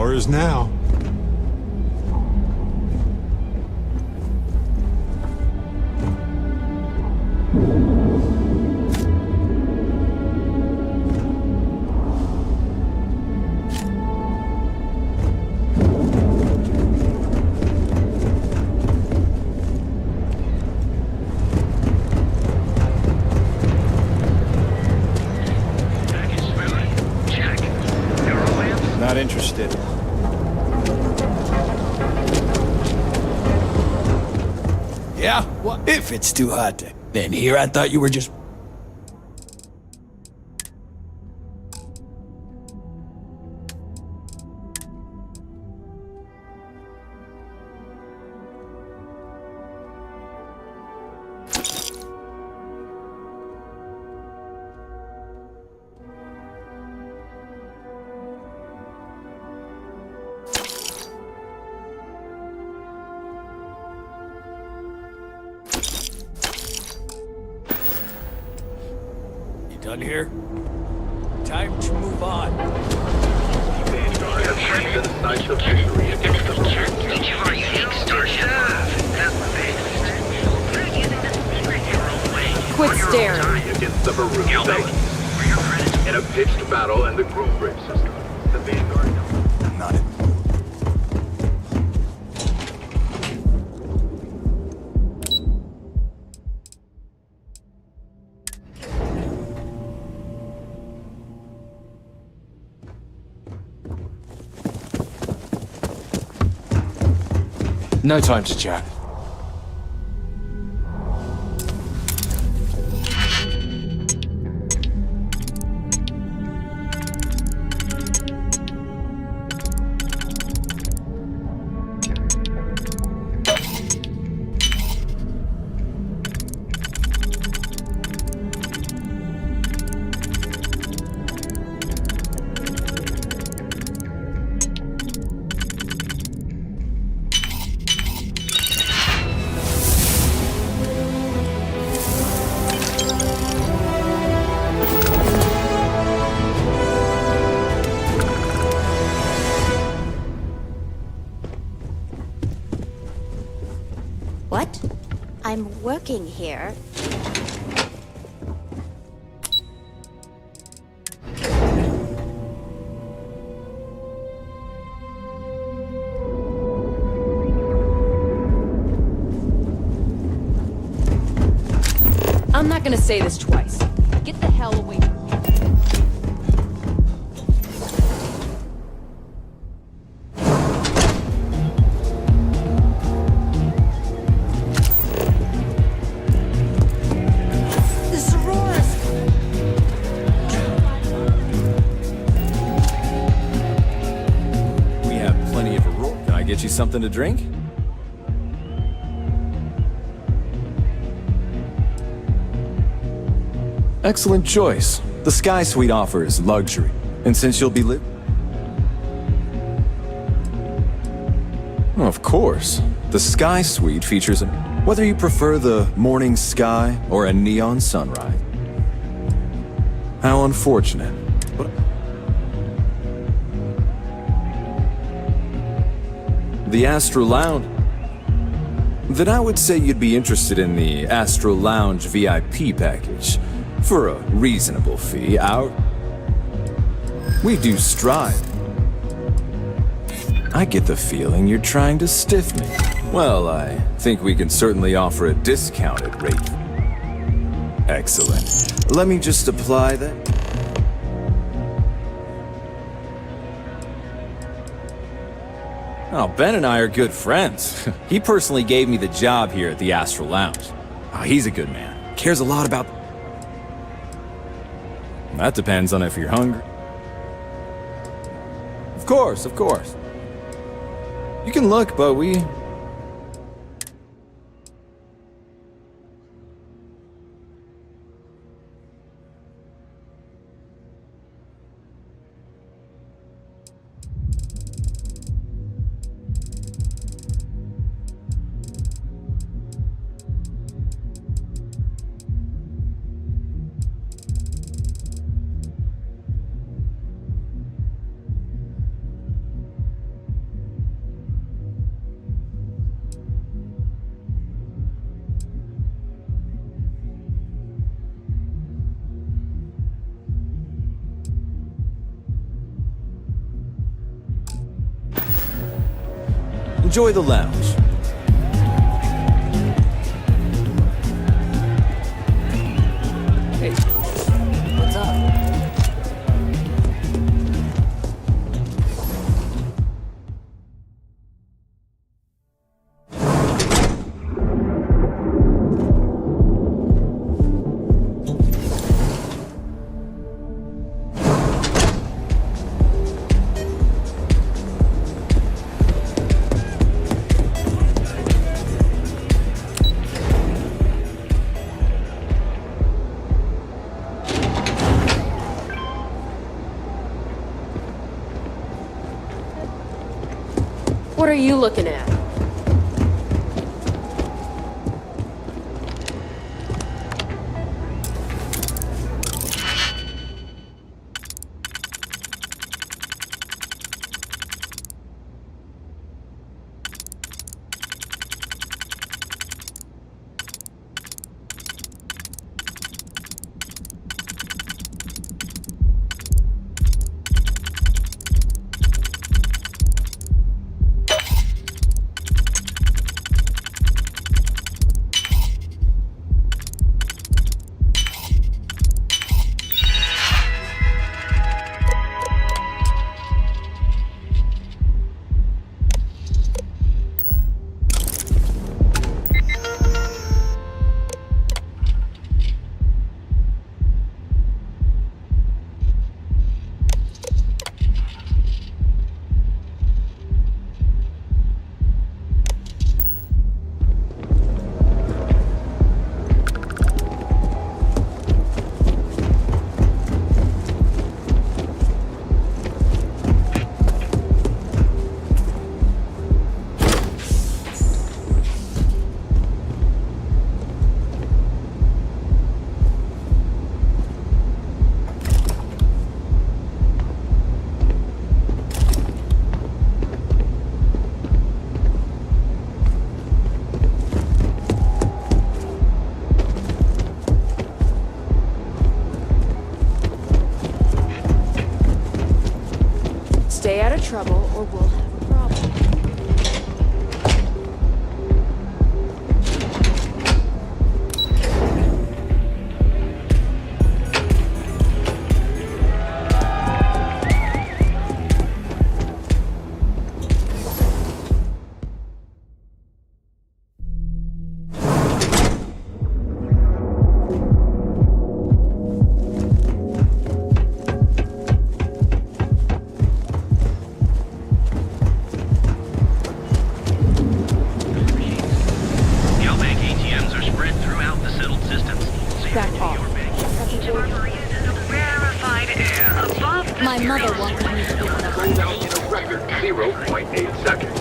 Ours now. Not interested. Yeah? What? If it's too hot to... Then here I thought you were just... Done here? Time to move on. Quit staring. Against the Baru base. In a pitched battle in the groove bridge system. The Vanguard. Not it. No time to chat. I'm working here. I'm not gonna say this twice. Get the hell away from me. This roars! We have plenty of Aurora. Can I get you something to drink? Excellent choice. The Sky Suite offers luxury. And since you'll be Of course. The Sky Suite features whether you prefer the morning sky or a neon sunrise. How unfortunate. But the Astro Lounge. Then I would say you'd be interested in the Astro Lounge VIP package. For a reasonable fee, we do strive. I get the feeling you're trying to stiff me. Well, I think we can certainly offer a discounted rate. Excellent. Let me just apply that. Oh, Ben and I are good friends. He personally gave me the job here at the Astro Lounge. Oh, he's a good man. Cares a lot about... That depends on if you're hungry. Of course, of course. You can look, but we... Enjoy the lounge. Hey, what's up? What are you looking at? trouble or we'll have a problem. My mother wanted me to be one of them. Down in a record 0.8 seconds.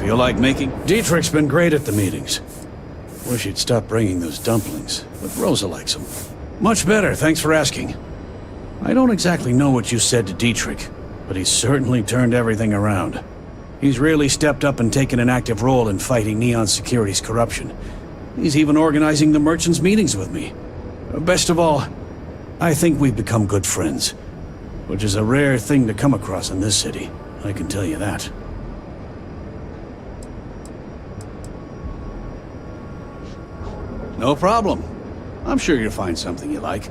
Feel like making? Dietrich's been great at the meetings. Wish he'd stop bringing those dumplings, but Rosa likes them. Much better, thanks for asking. I don't exactly know what you said to Dietrich, but he's certainly turned everything around. He's really stepped up and taken an active role in fighting Neon Security's corruption. He's even organizing the merchants' meetings with me. Best of all, I think we've become good friends, which is a rare thing to come across in this city, I can tell you that. No problem. I'm sure you'll find something you like.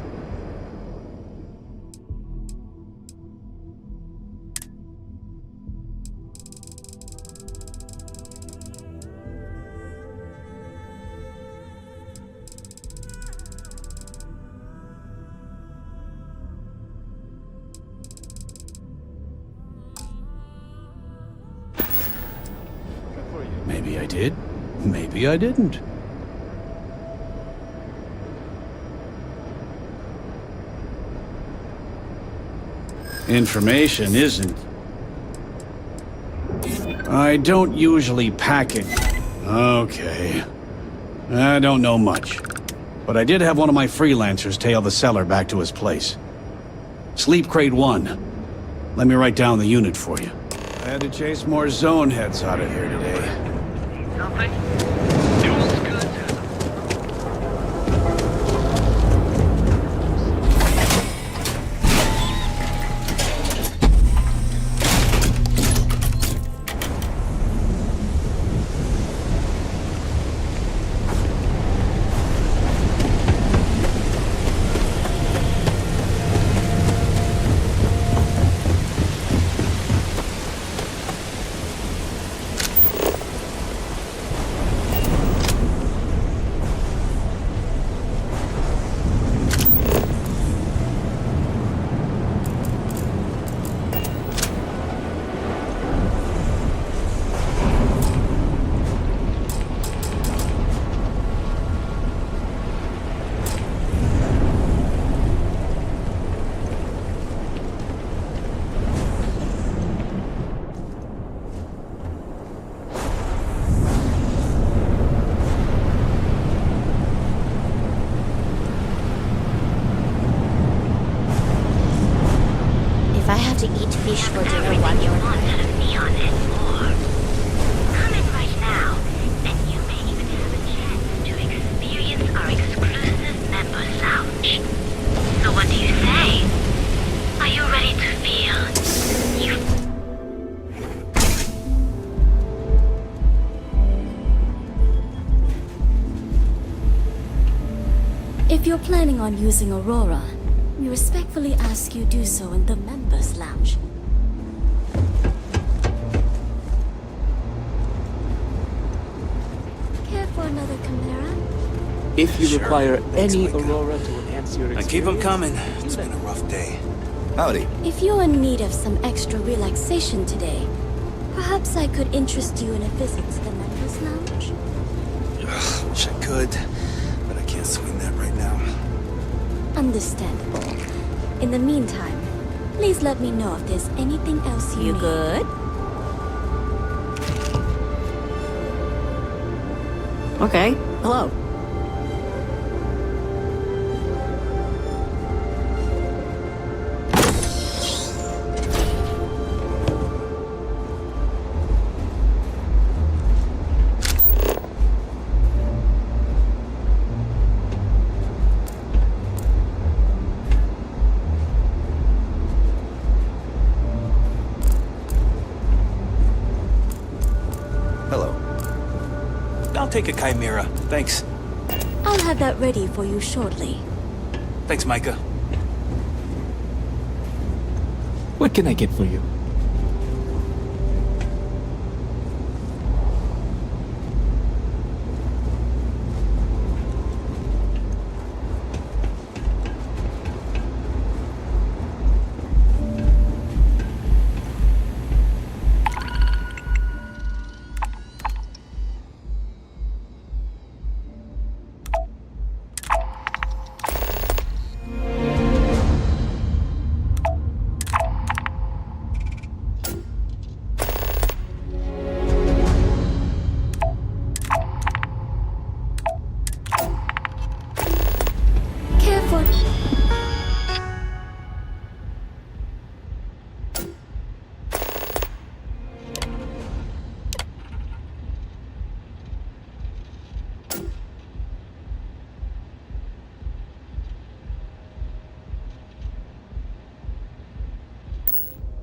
Maybe I did. Maybe I didn't. Information isn't. I don't usually pack it. Okay. I don't know much. But I did have one of my freelancers tail the seller back to his place. Sleep Crate 1. Let me write down the unit for you. I had to chase more zone heads out of here today. Something? If I have to eat fish for dinner one more night. Neon and more. Come in right now, and you may even have a chance to experience our exclusive members lounge. So what do you say? Are you ready to feel you? If you're planning on using Aurora, we respectfully ask you do so in the members' lounge. Care for another Chimera? If you require any Aurora to enhance your experience... And keep them coming. It's been a rough day. Howdy. If you're in need of some extra relaxation today, perhaps I could interest you in a visit to the members' lounge? Wish I could, but I can't swing that right now. Understandable. In the meantime, please let me know if there's anything else you need. Good? Okay, hello. take a chimera. Thanks. I'll have that ready for you shortly. Thanks, Micah. What can I get for you? Careful.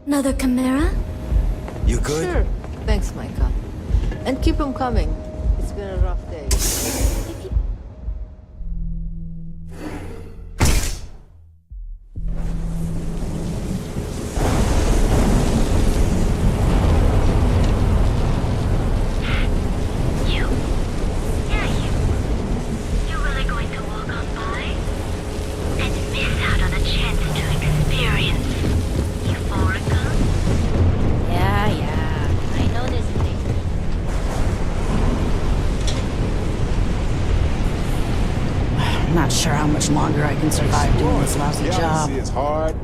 Another chimera? You good? Sure. Thanks, Micah. And keep them coming. It's been a rough day. You? Yeah, you. You're really going to walk on by? And miss out on a chance to experience Euphorica? Yeah. I know this thing. I'm not sure how much longer I can survive doing this lousy job. It's hard.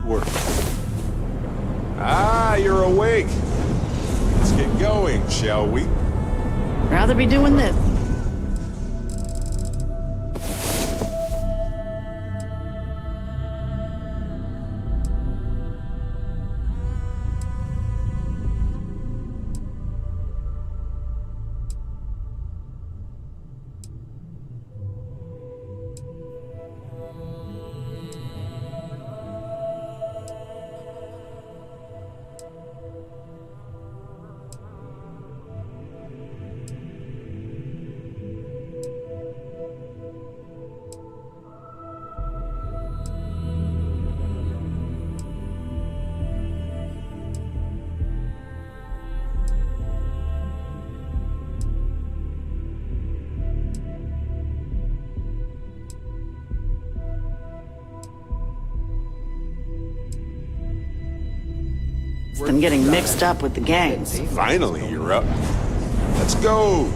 Work. Ah, you're awake. Let's get going, shall we? Rather be doing this. I'm getting mixed up with the gangs. Finally, you're up. Let's go.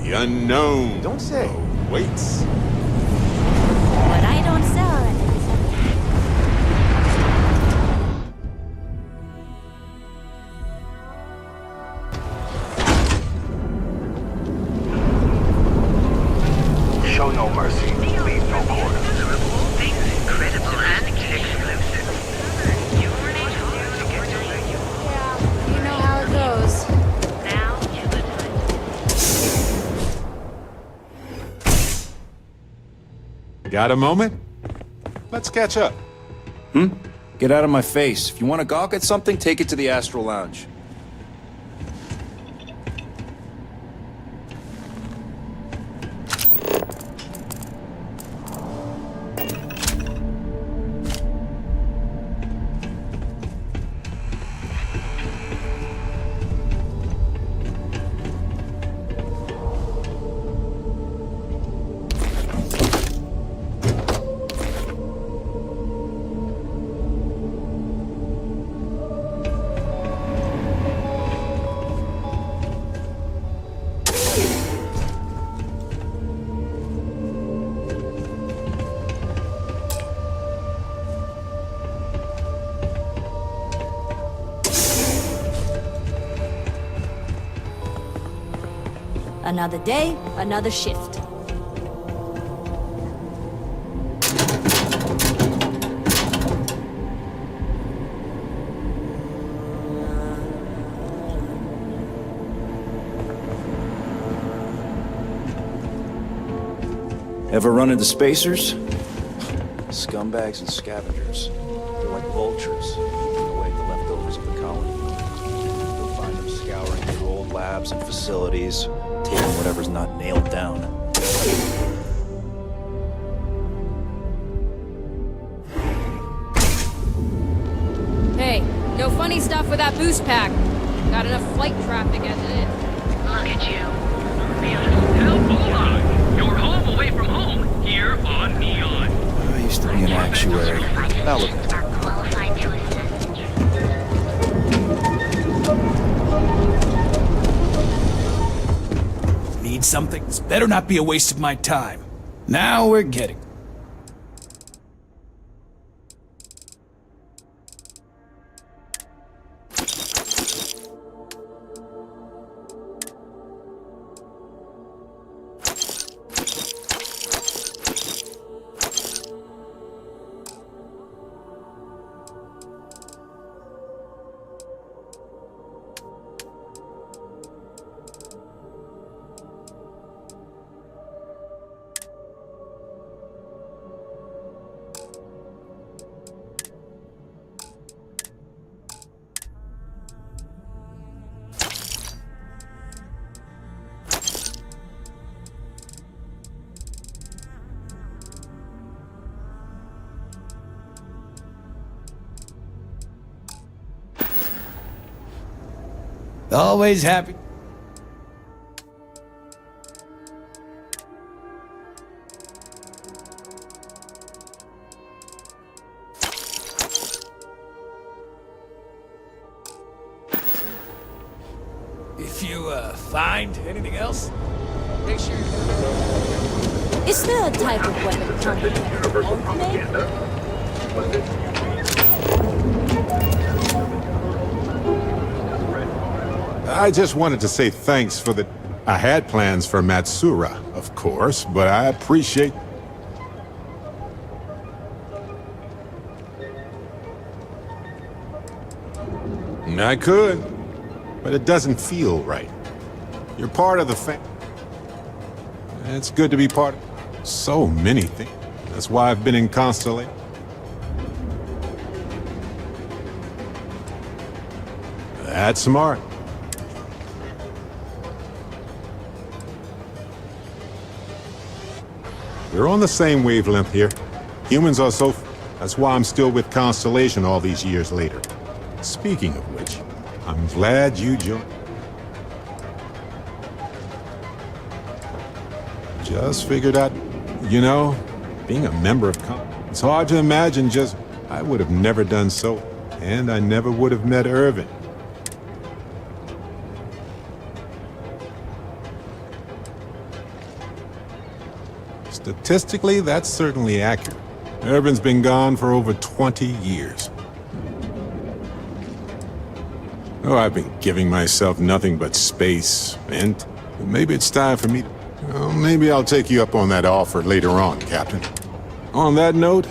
The unknown. Don't say. Waits. What I don't sell at Show no mercy, leave no quarter. Incredible and exclusive. You know how it goes. Now is the time. Got a moment? Let's catch up. Get out of my face. If you want to gawk at something, take it to the Astral Lounge. Another day, another shift. Ever run into spacers? Scumbags and scavengers. They're like vultures, eating away at the leftovers of the colony. You'll find them scouring through old labs and facilities, taking whatever's not nailed down. Hey, no funny stuff with that boost pack. Got enough flight traffic as it is. Look at you. Hold on. You're home away from home, here on Neon. I used to be an actuary. Now look. Need something? This better not be a waste of my time. Now we're getting. Always happy. If you find anything else, make sure. Is there a type of weapon company I just wanted to say thanks for the... I had plans for Matsura, of course, but I appreciate... I could, but it doesn't feel right. You're part of the It's good to be part of so many things. That's why I've been in Constellation. That's smart. We're on the same wavelength here. Humans are so... That's why I'm still with Constellation all these years later. Speaking of which, I'm glad you joined. Just figured out, you know, being a member of it's hard to imagine just... I would have never done so, and I never would have met Irvin. Statistically, that's certainly accurate. Irvin's been gone for over 20 years. Oh, I've been giving myself nothing but space, and maybe it's time for me to... Well, maybe I'll take you up on that offer later on, Captain. On that note...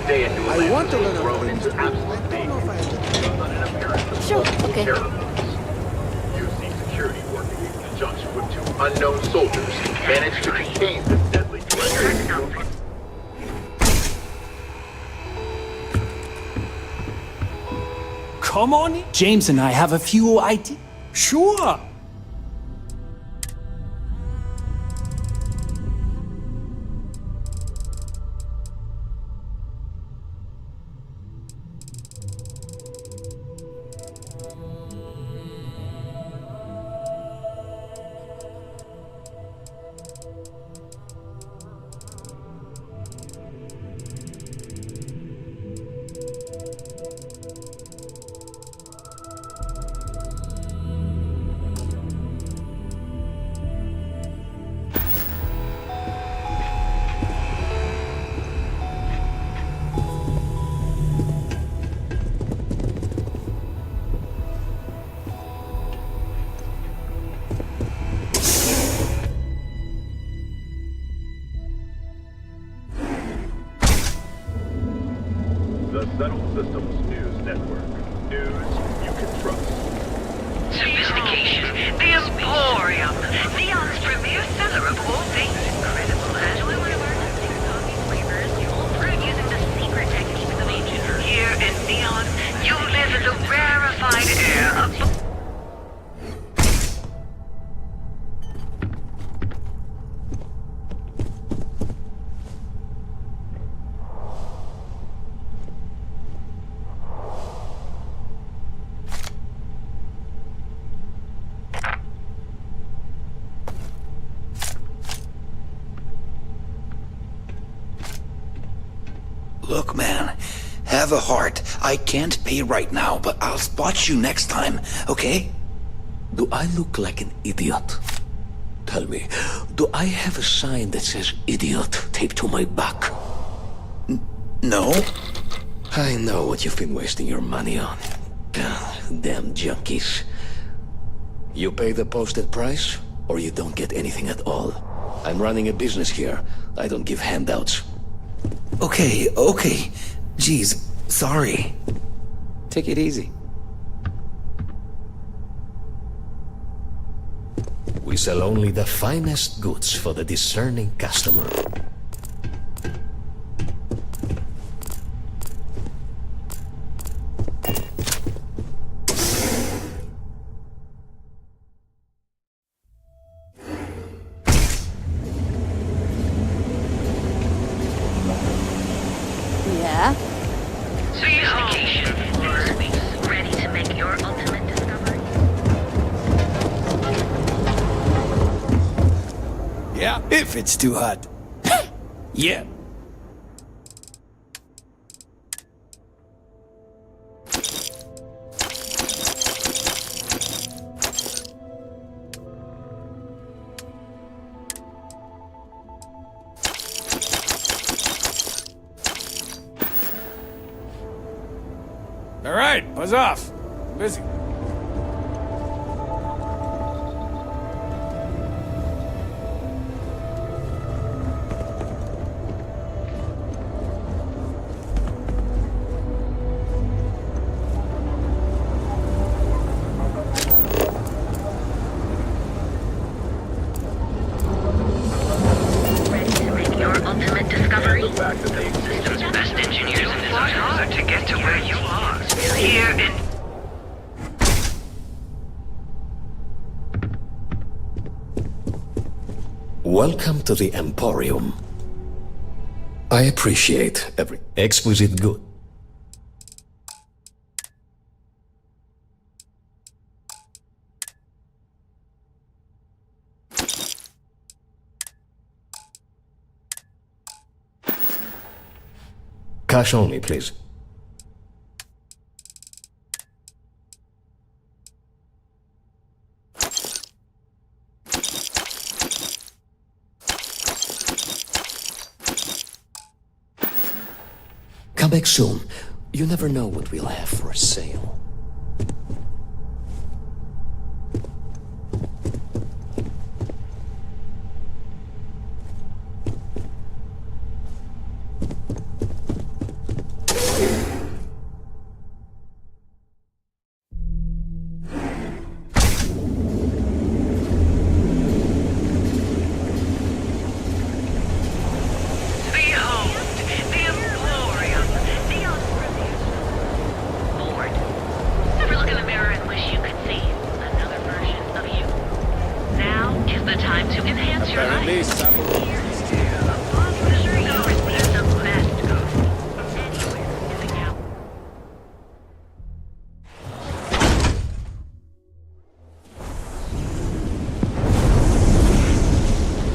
I want to learn about it. Sure, okay. You see security working in conjunction with 2 unknown soldiers managed to contain this deadly threat. Come on, James and I have a few ideas. Sure. Settled Systems News Network. News you can trust. Sophistication, the Emporium, Neon's premier seller of all things incredible. Enjoy one of our distinct coffee flavors, all brewed using the secret techniques of ancient. Here in Neon, you live in the rarefied air of... Look, man, have a heart. I can't pay right now, but I'll spot you next time, okay? Do I look like an idiot? Tell me, do I have a sign that says idiot taped to my back? No. I know what you've been wasting your money on. Damn junkies. You pay the posted price, or you don't get anything at all. I'm running a business here. I don't give handouts. Okay. Jeez, sorry. Take it easy. We sell only the finest goods for the discerning customer. Yeah? Sophistication, ready to make your ultimate discovery? Yeah, if it's too hot. Yeah. All right, buzz off. I'm busy. Ready to make your ultimate discovery? Systems best engineers in this are hard to get to where you are. Here in... Welcome to the Emporium. I appreciate every exquisite good. Cash only, please. Come back soon. You never know what we'll have for a sale. Never look in the mirror and wish you could see another version of you. Now is the time to enhance your life. Here's to a sure you receive the best coffee anywhere in the galaxy.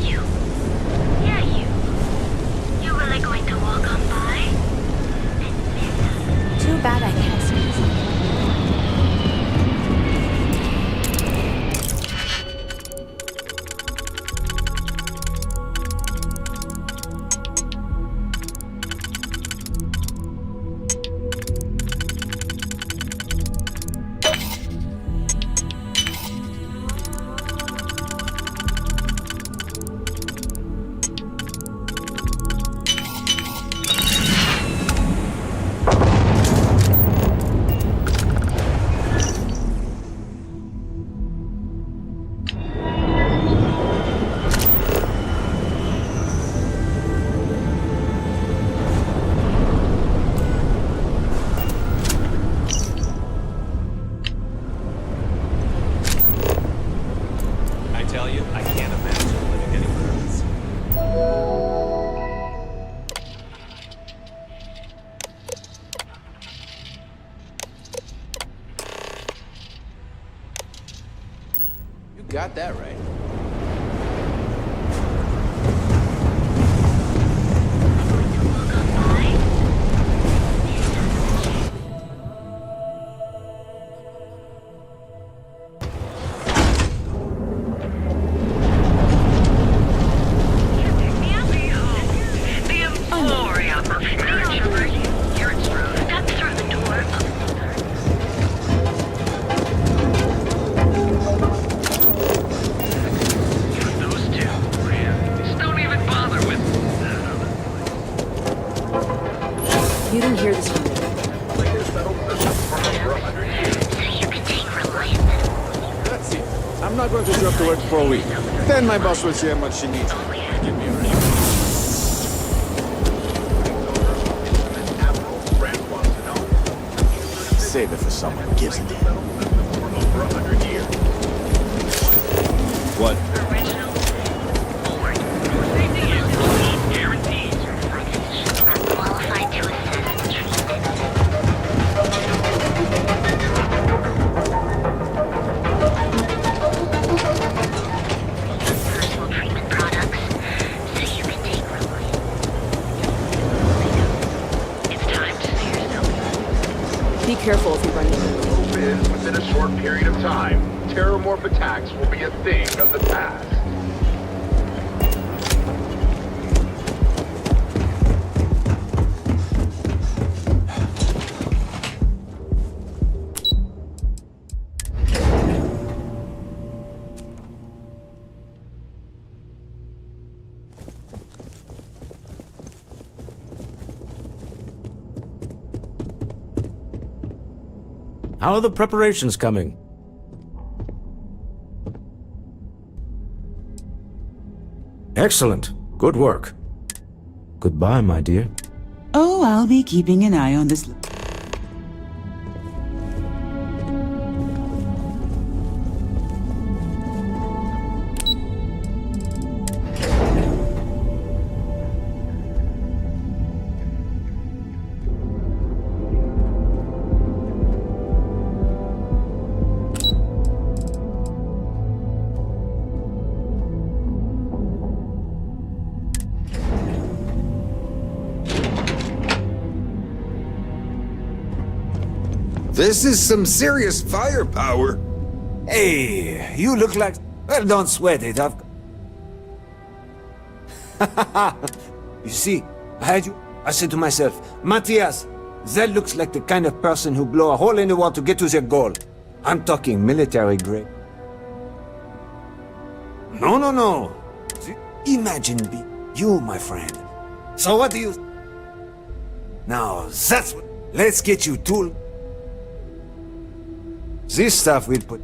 You. Yeah, you. You really going to walk on by? Too bad I can't see. got that right. You didn't hear this from me. That's it. I'm not going to drop to work for a week. Then my boss will see how much she needs. Give me a ring. Save it for someone who gives it. What? Be careful if you run into The hope is, within a short period of time, terrormorph attacks will be a thing of the past. How are the preparations coming? Excellent. Good work. Goodbye, my dear. Oh, I'll be keeping an eye on this. This is some serious firepower. Hey, you look like... Well, don't sweat it. You see, I said to myself, Matthias, that looks like the kind of person who blow a hole in the wall to get to their goal. I'm talking military grade. No. Imagine you, my friend. So what do you... Now, that's what... Let's get you tool. This stuff we'll put...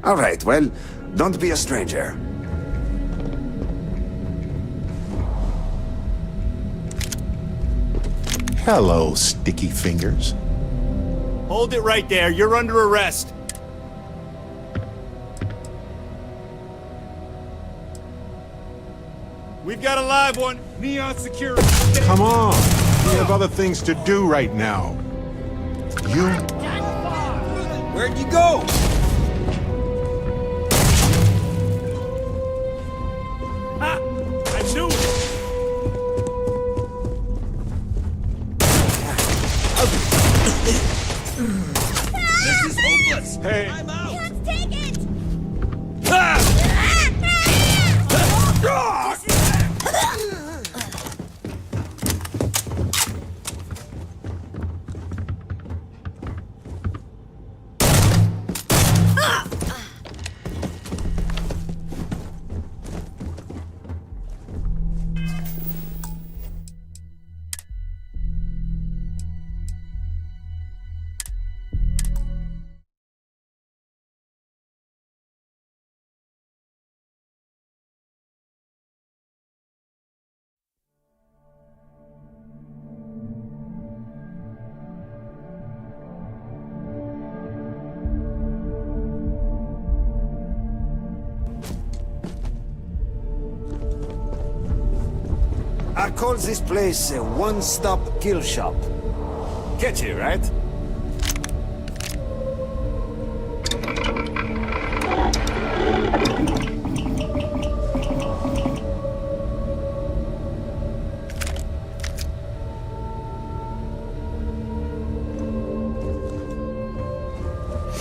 All right, well, don't be a stranger. Hello, sticky fingers. Hold it right there. You're under arrest. We've got a live one. Neon security. Come on. We have other things to do right now. You... Where'd you go? I knew it. This is hopeless. Hey. I'm out. Let's take it! I call this place a one-stop kill shop. Catchy, right?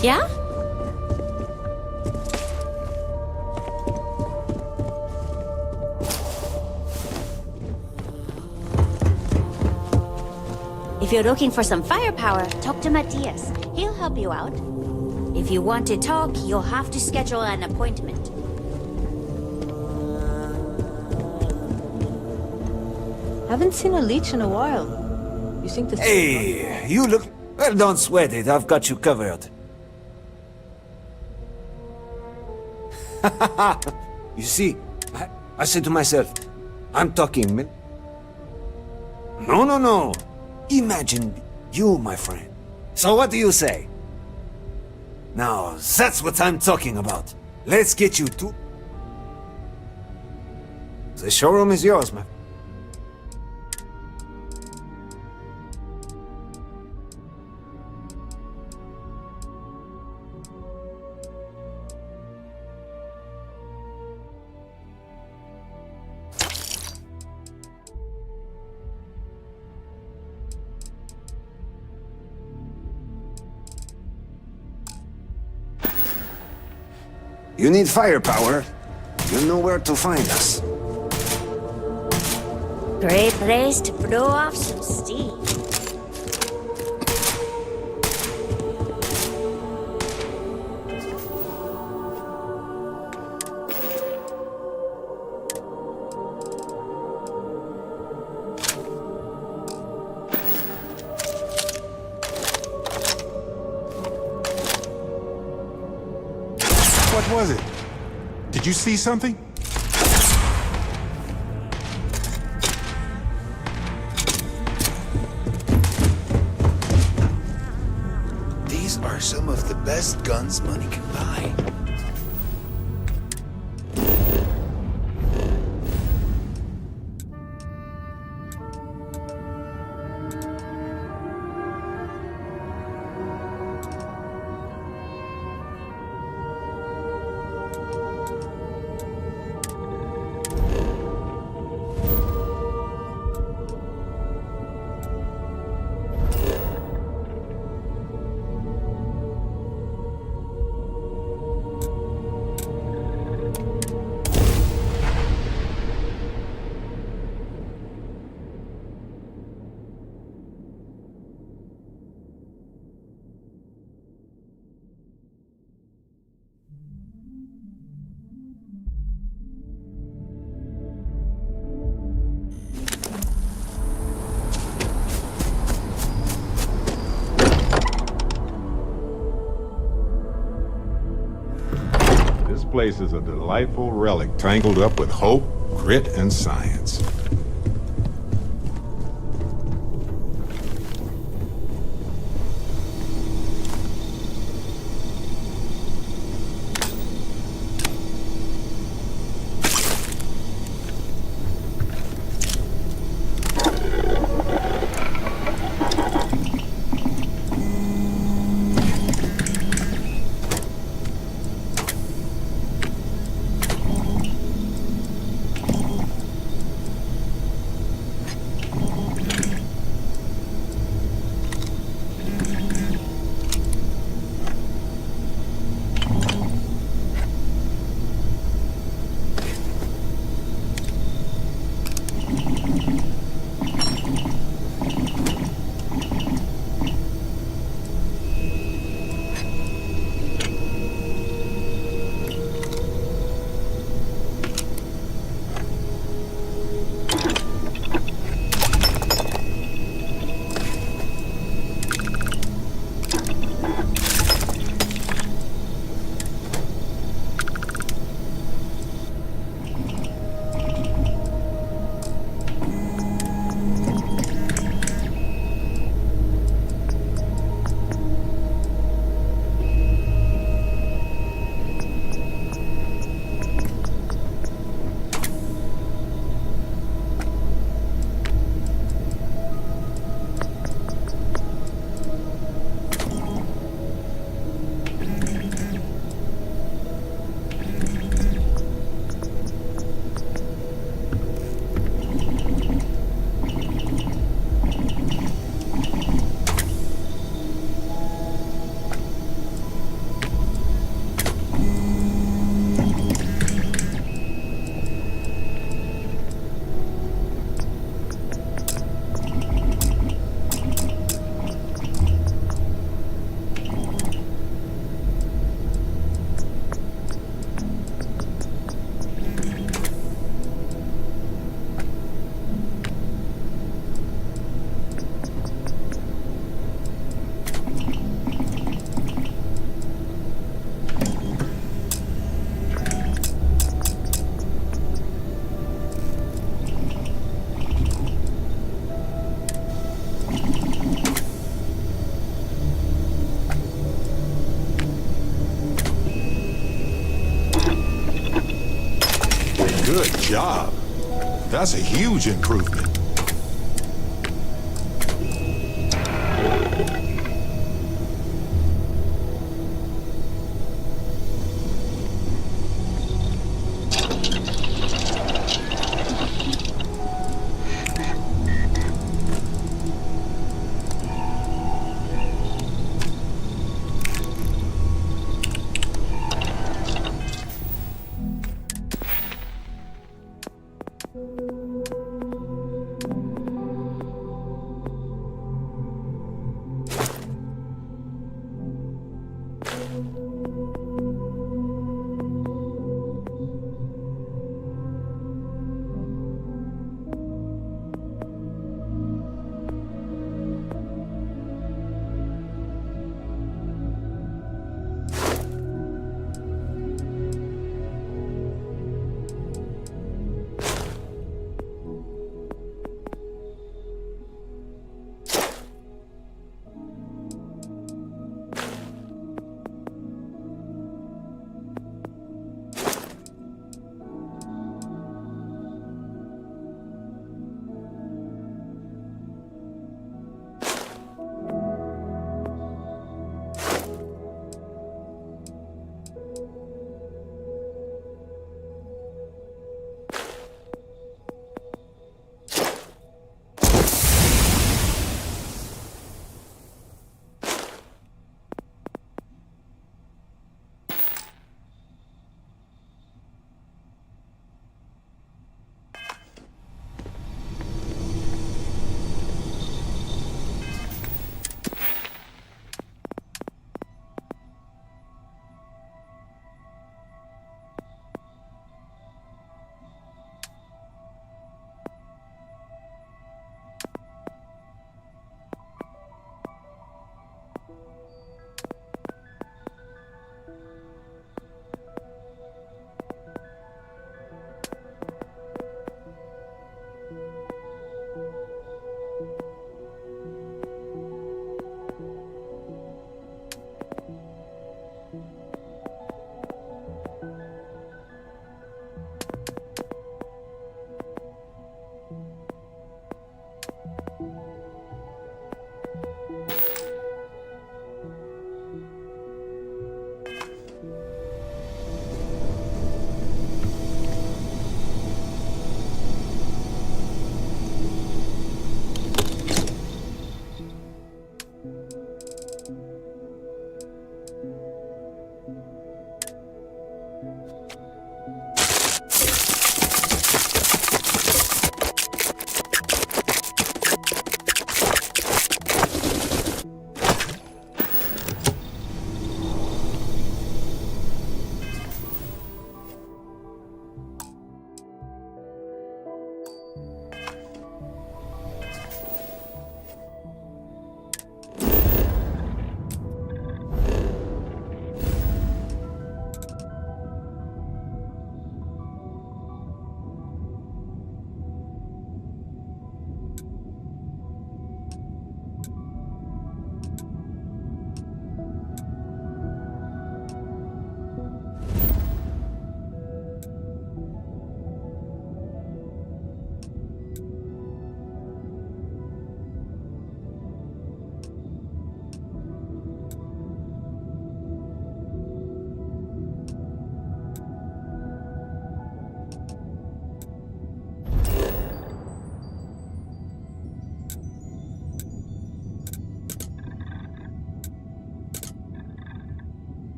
Yeah? If you're looking for some firepower, talk to Matthias. He'll help you out. If you want to talk, you'll have to schedule an appointment. Haven't seen a leech in a while. You think this? Hey, you look... Well, don't sweat it. I've got you covered. You see, I said to myself, I'm talking... No. Imagine you, my friend. So what do you say? Now, that's what I'm talking about. Let's get you to... The showroom is yours, my... You need firepower. You know where to find us. Great place to blow off some steam. What was it? Did you see something? These are some of the best guns money can buy. This place is a delightful relic tangled up with hope, grit, and science. job. That's a huge improvement.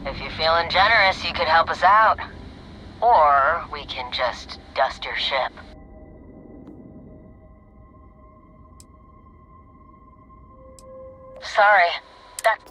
If you're feeling generous, you could help us out. Or we can just dust your ship. Sorry. That's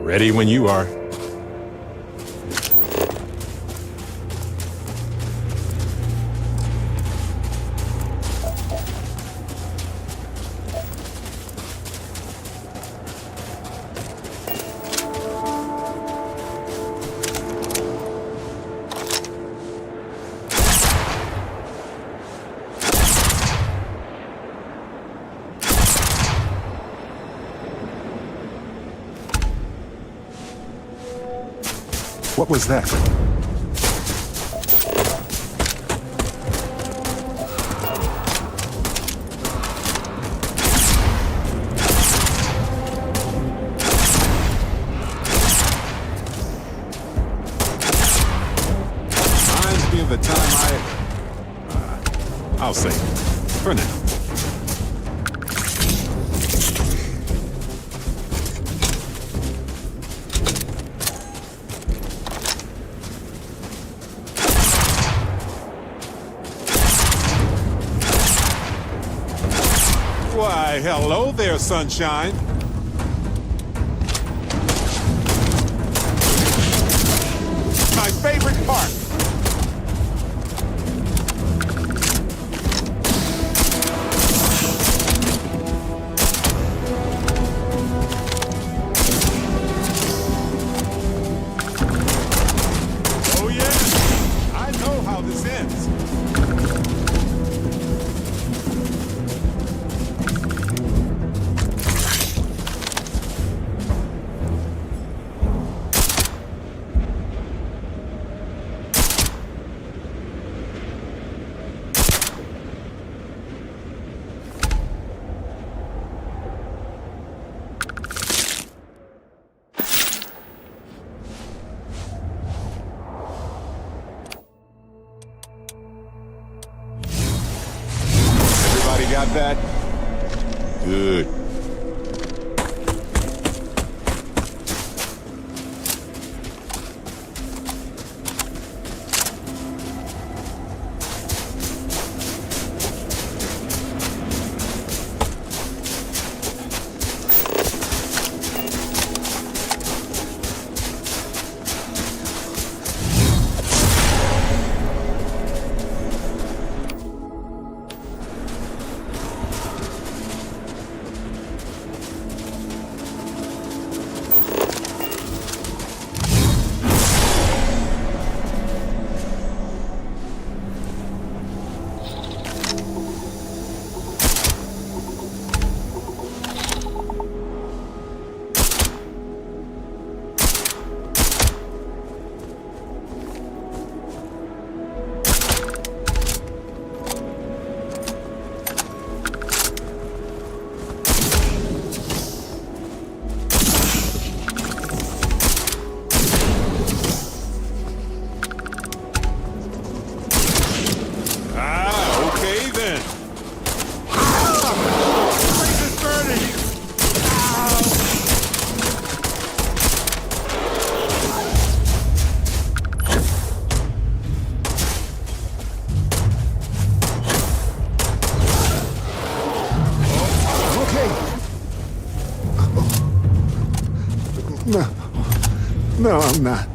Ready when you are. What was that? Reminds me of the time I'll say it. For now. Why, hello there, sunshine. My favorite part. Oh yeah, I know how this ends. Everybody got that? Good. Okay then. Okay. No. No, I'm not.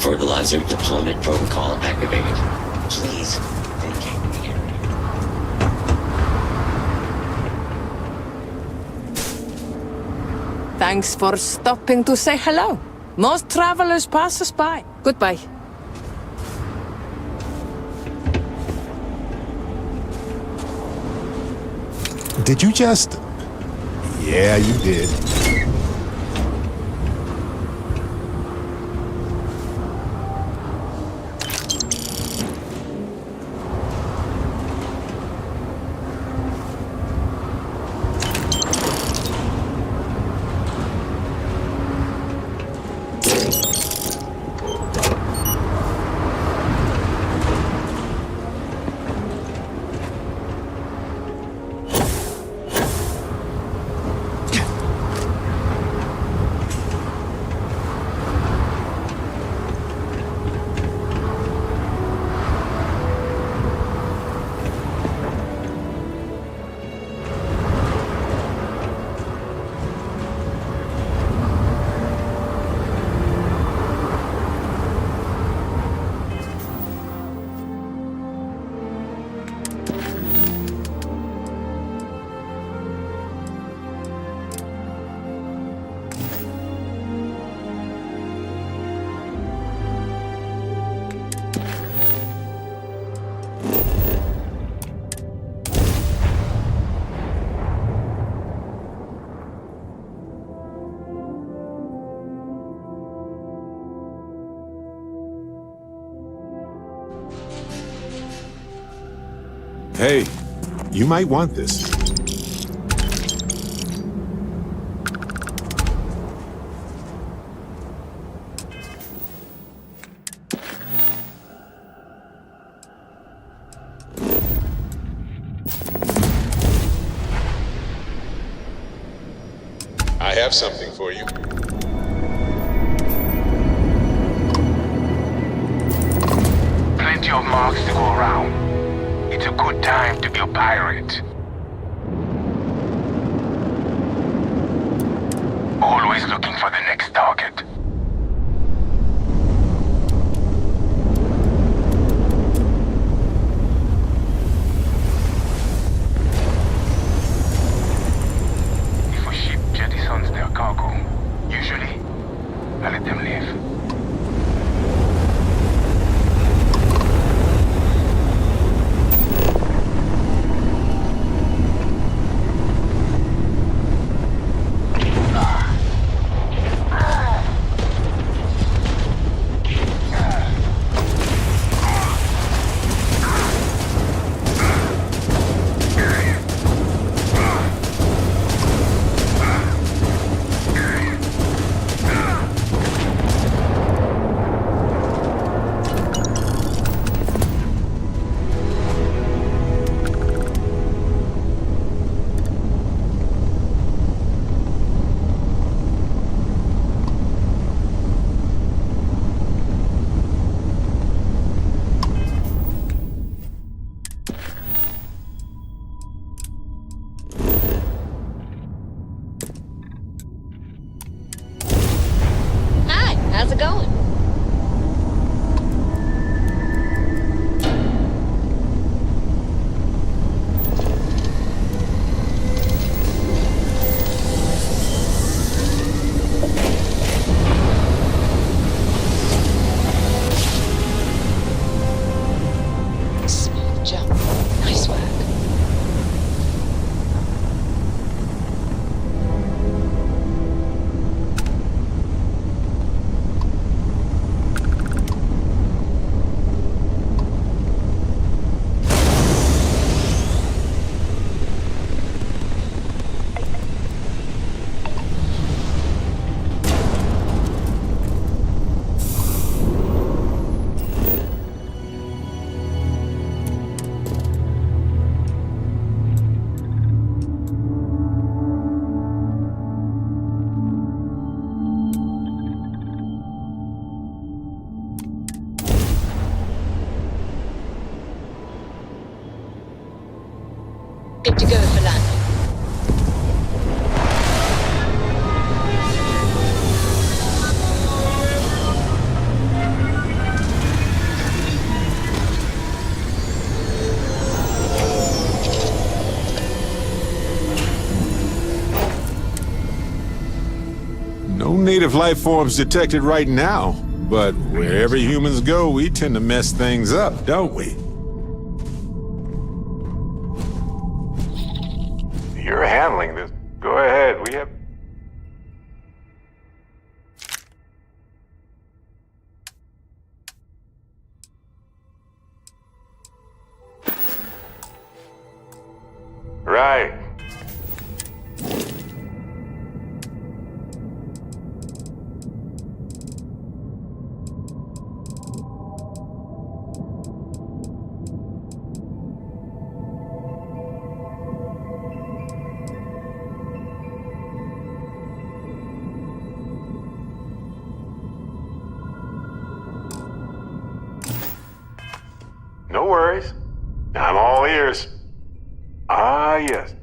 Fertilizer deployment protocol activated. Please vacate the area. Thanks for stopping to say hello. Most travelers pass us by. Goodbye. Did you just... Yeah, you did. Hey, you might want this. I have something for you. Plenty of marks to go around. It's a good time to be a pirate. Always looking for the next target. If a ship jettisons their cargo, usually, I let them live. Hi, how's it going? Smooth jump. Nice work. Good to go for landing. No native life forms detected right now, but wherever humans go, we tend to mess things up, don't we? You're handling this. Go ahead, we have... Right. No worries. I'm all ears. Ah, yes.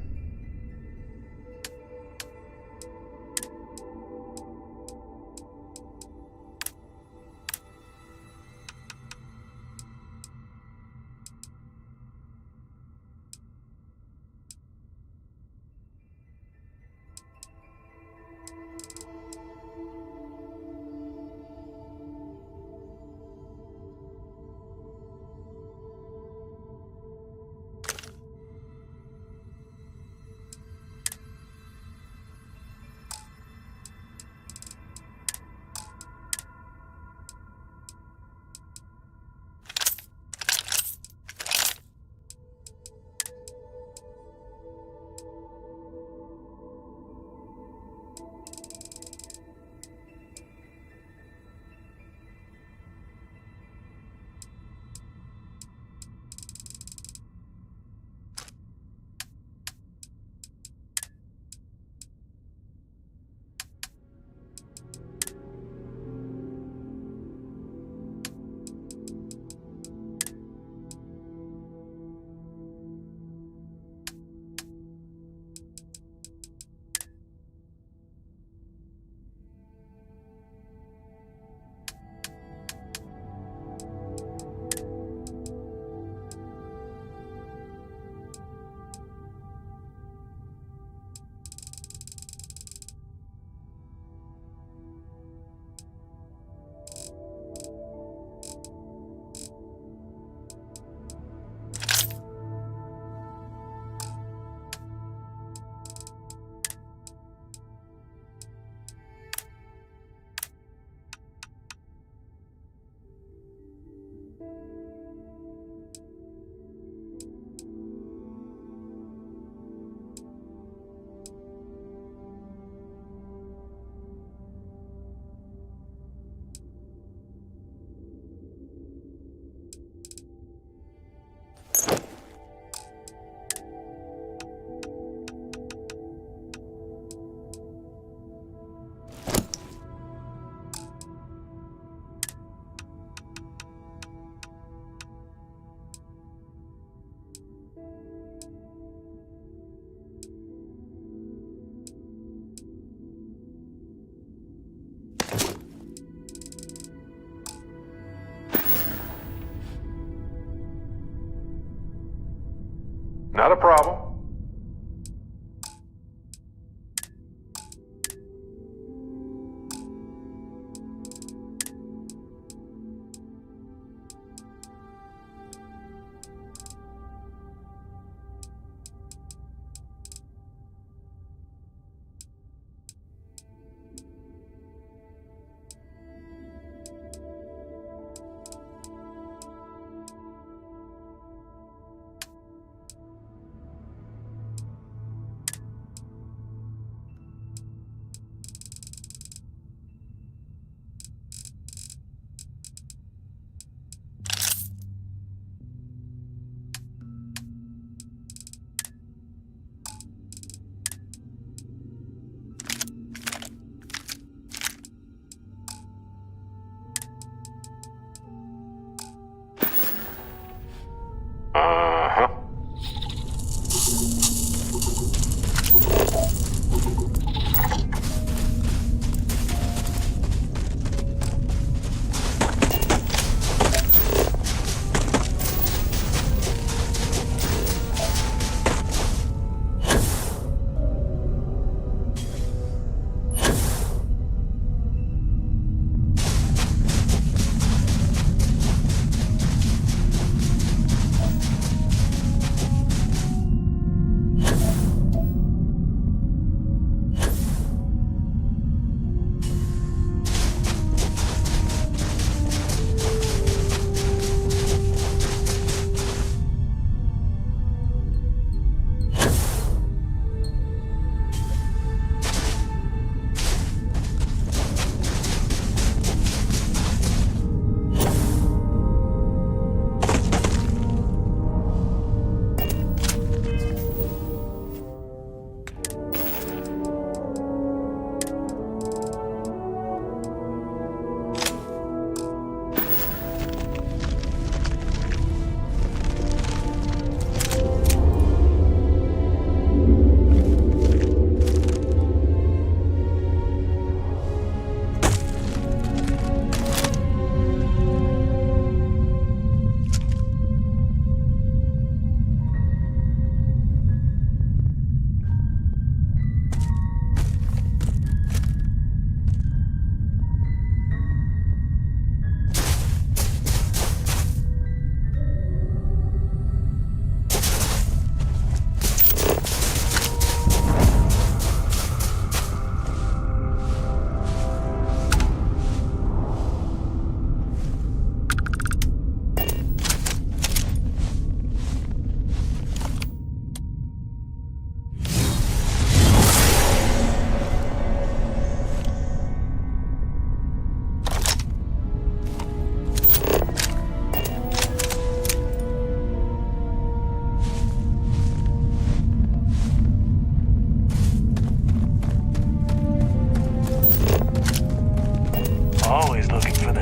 Not a problem.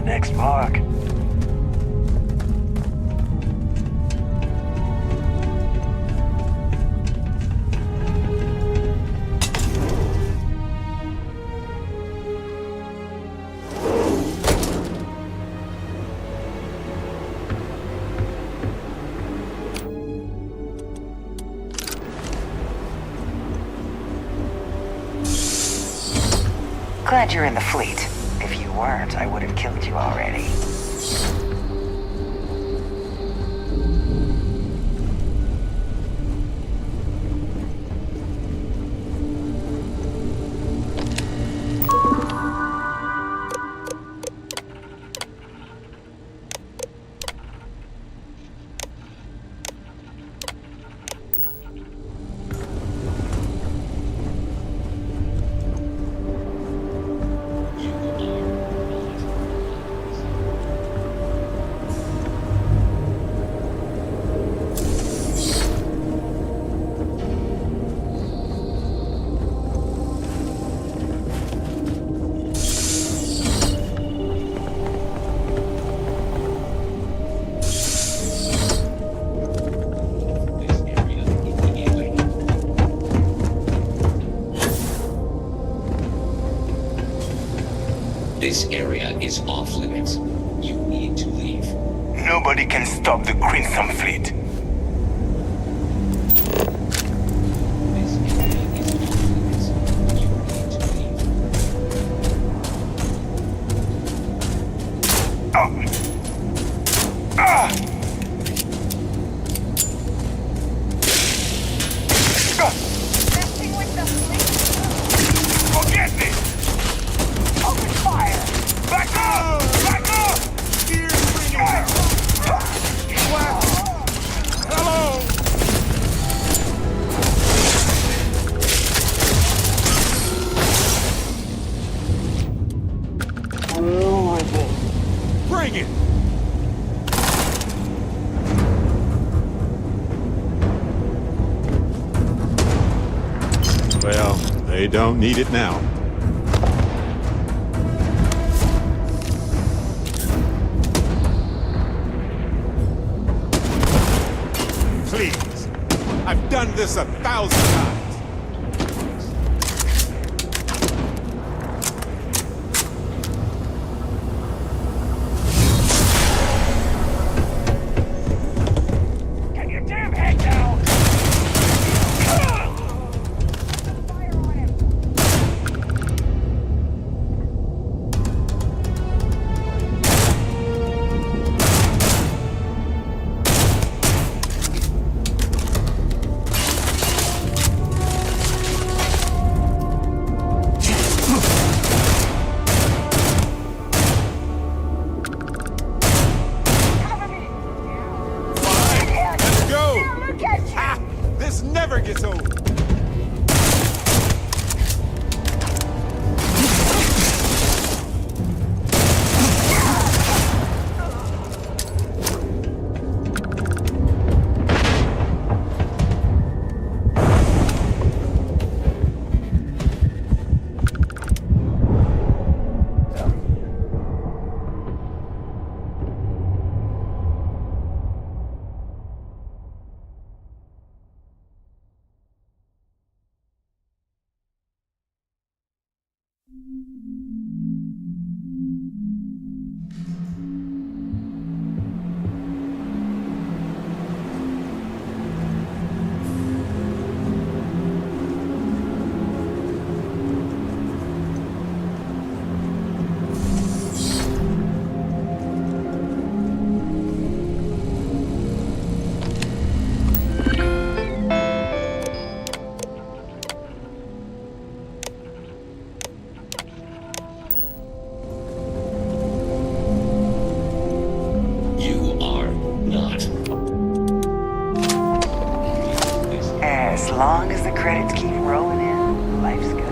next mark. Glad you're in the fleet. If you weren't, I would have killed you already. This area is off limits. You need to leave. Nobody can stop the Crimson Fleet. Forget me! Open fire! Back up! Back up! Hello! Bring it! Well, they don't need it now. Please. I've done this 1,000 times. Get your damn head down! Let's go! Ha! This never gets old. You are not. As long as the credits keep rolling in, life's good.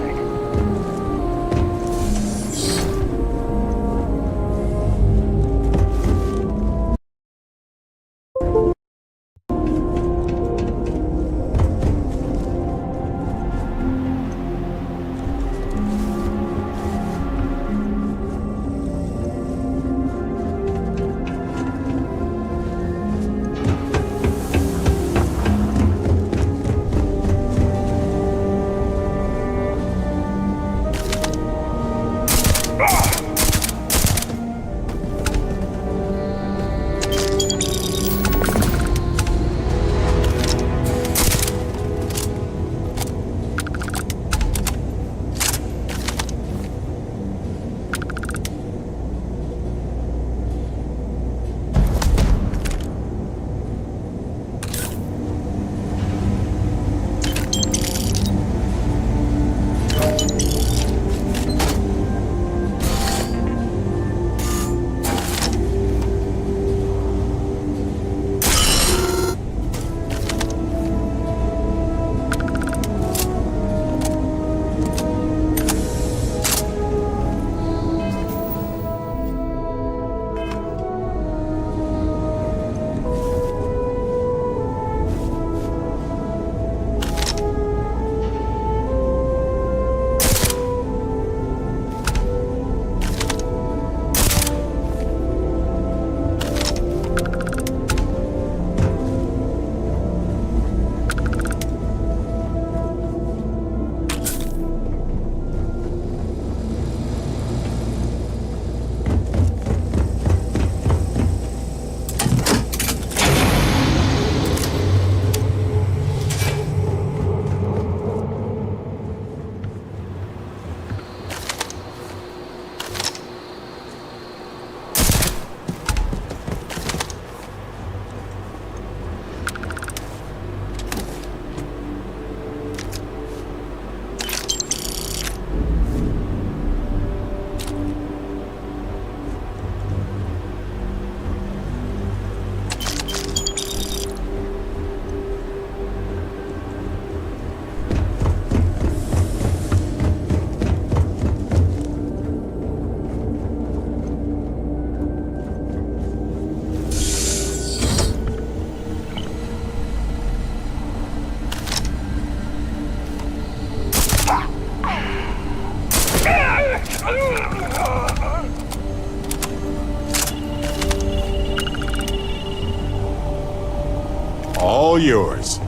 all yours.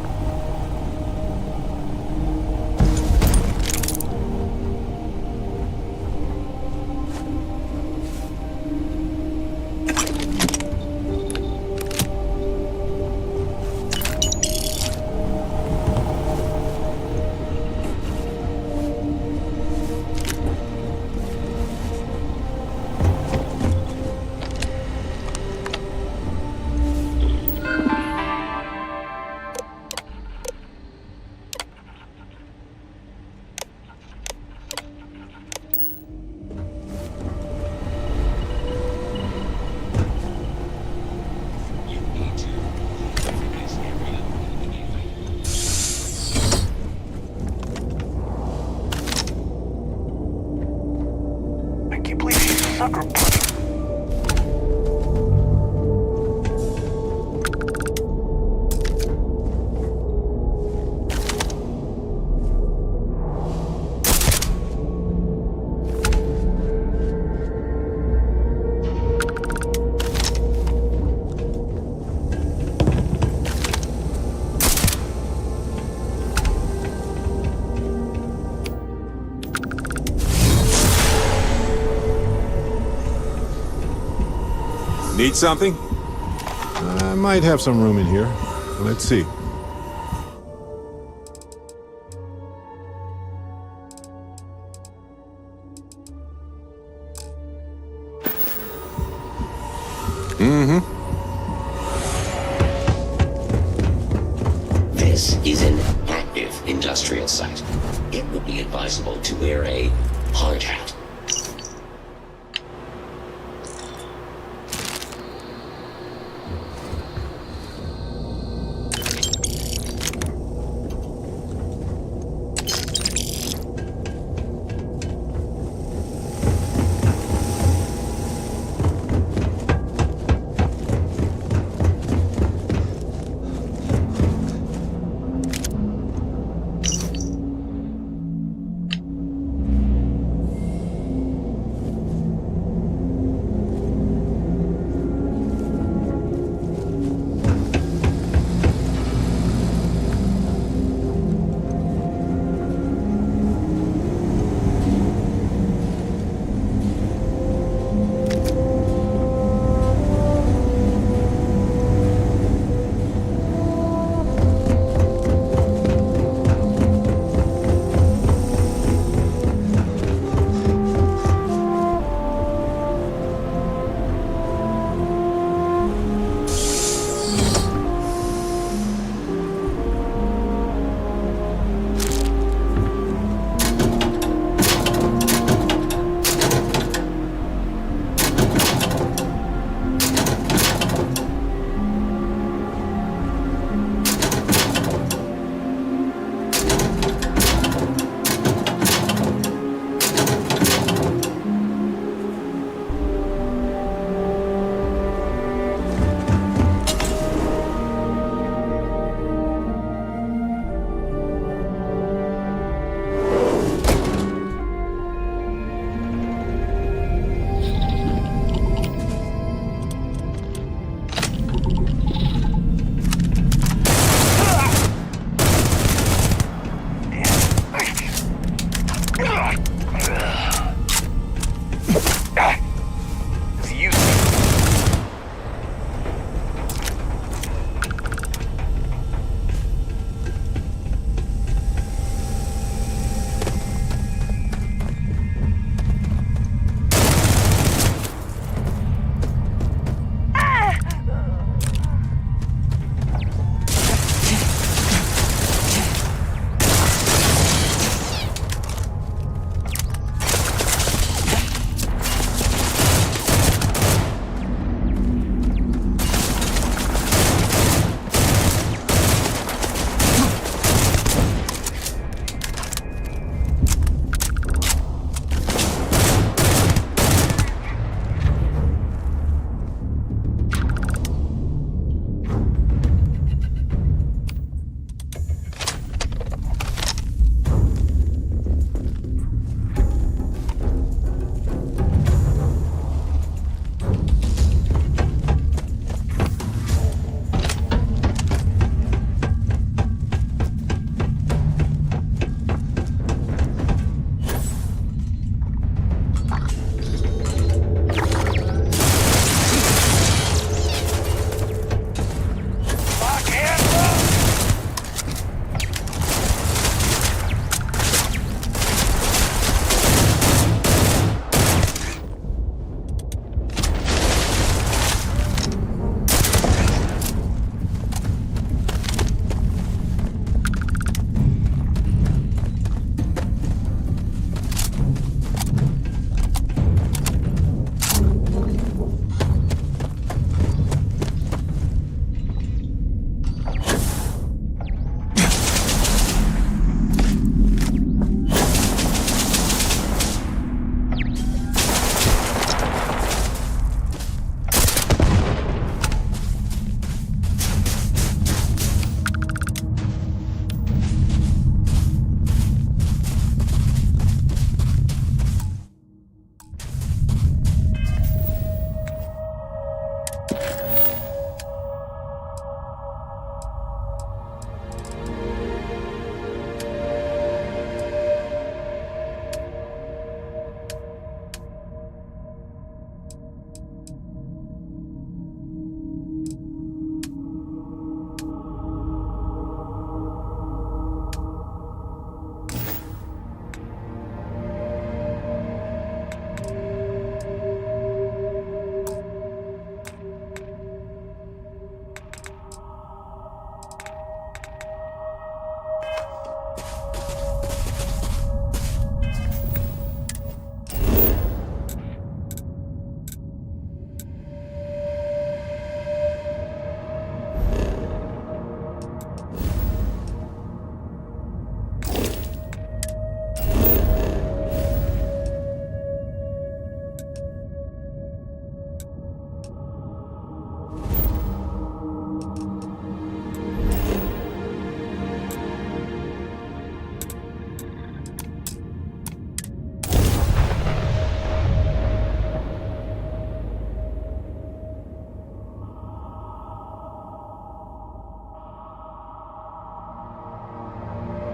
I can't believe she's a sucker punch. Need something? I might have some room in here. Let's see. This is an active industrial site. It would be advisable to wear a hard hat.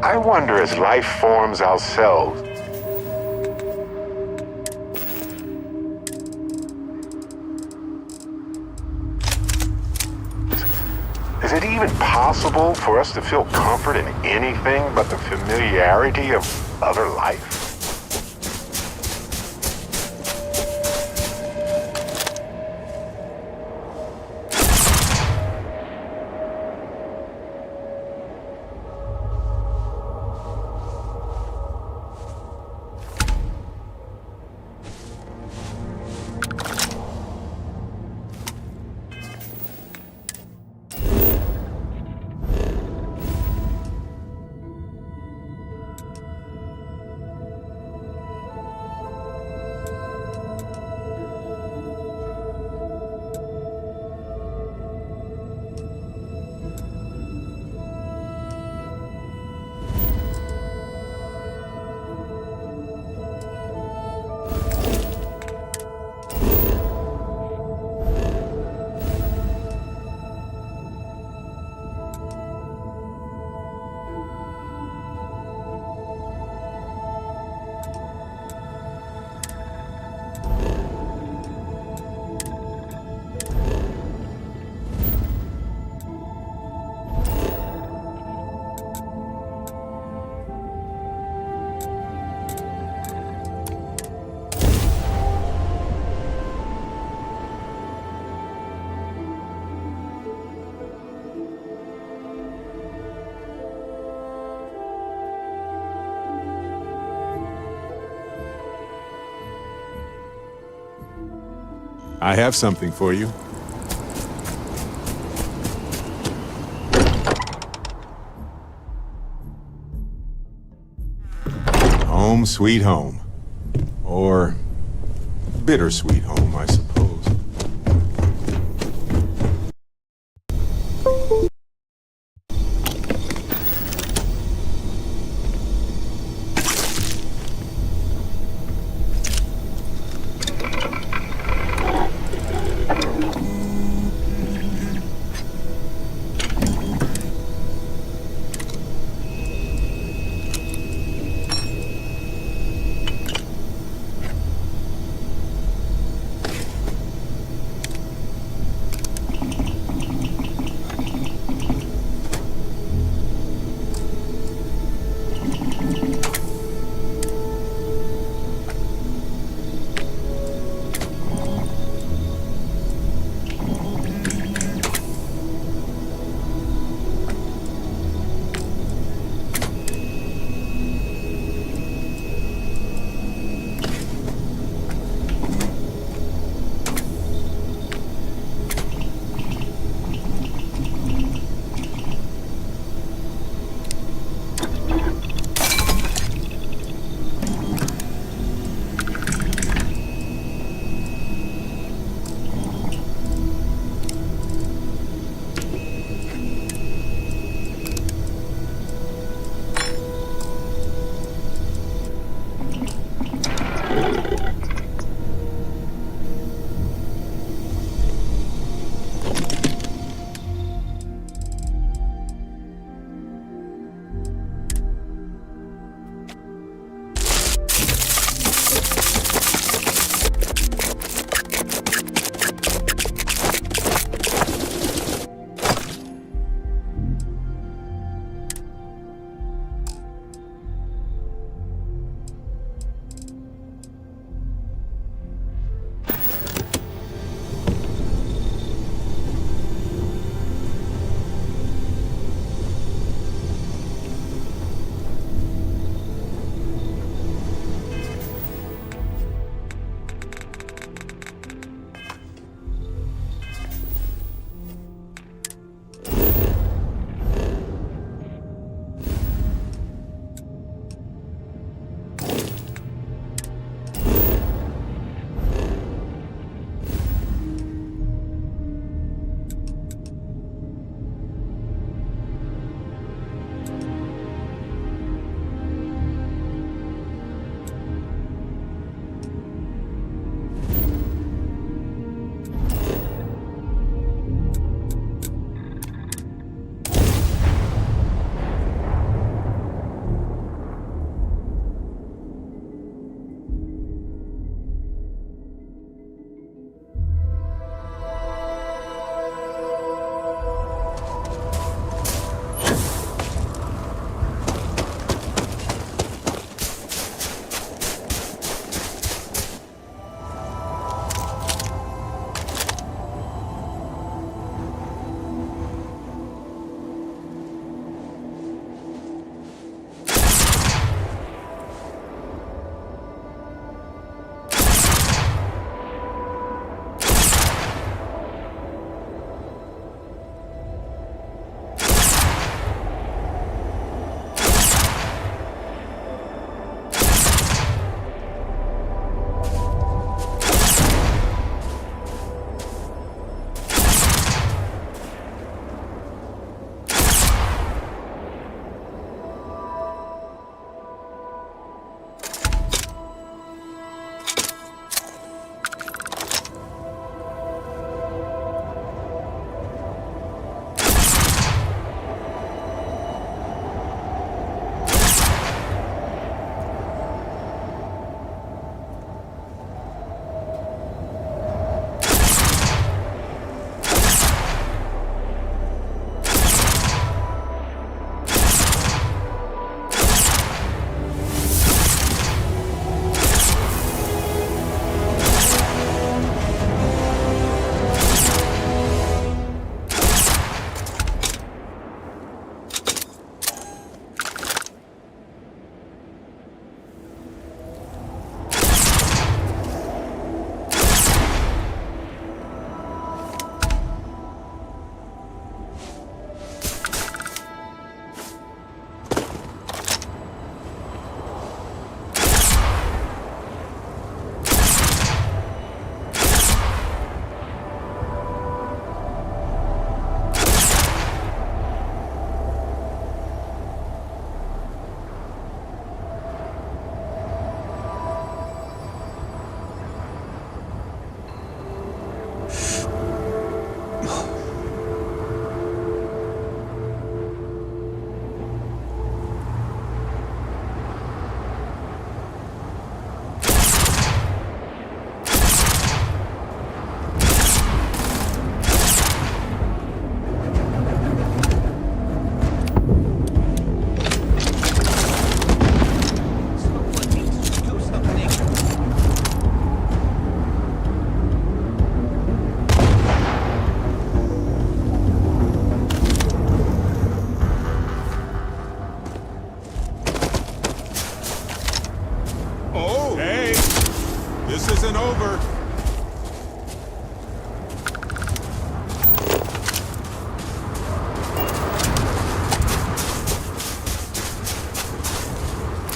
I wonder, as life forms ourselves, is it even possible for us to feel comfort in anything but the familiarity of other life? I have something for you. Home sweet home. Or bittersweet home, I suppose.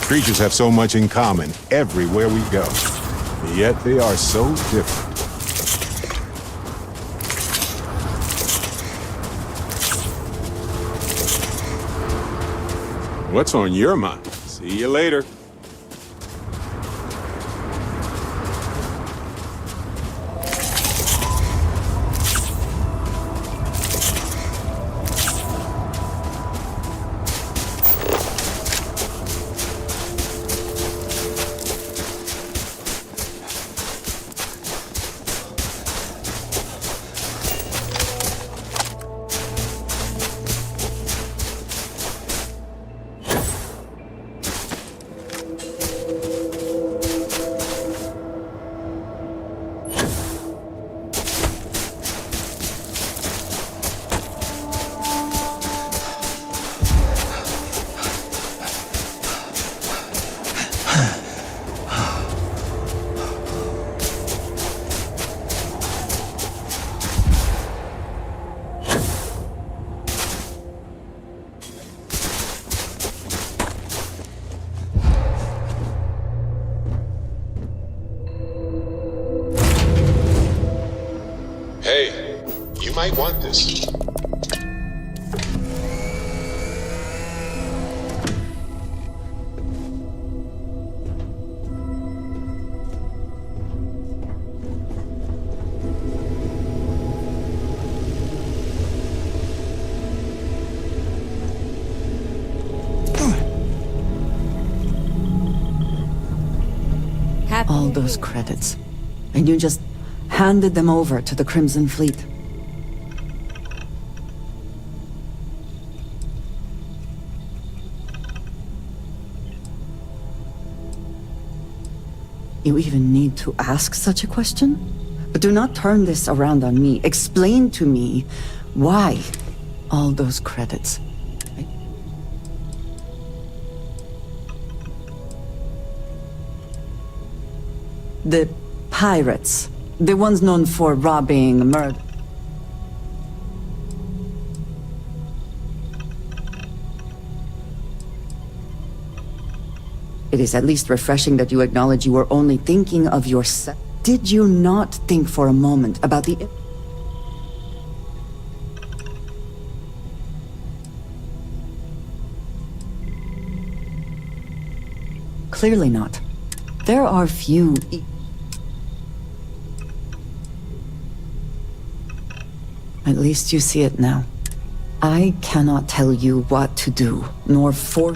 Creatures have so much in common everywhere we go. Yet they are so different. What's on your mind? See you later. Hey, you might want this. All those credits. And you just handed them over to the Crimson Fleet. You even need to ask such a question? But do not turn this around on me. Explain to me why all those credits. The pirates. The ones known for robbing, murder. It is at least refreshing that you acknowledge you were only thinking of yourself. Did you not think for a moment about the... Clearly not. There are few... At least you see it now. I cannot tell you what to do, nor for...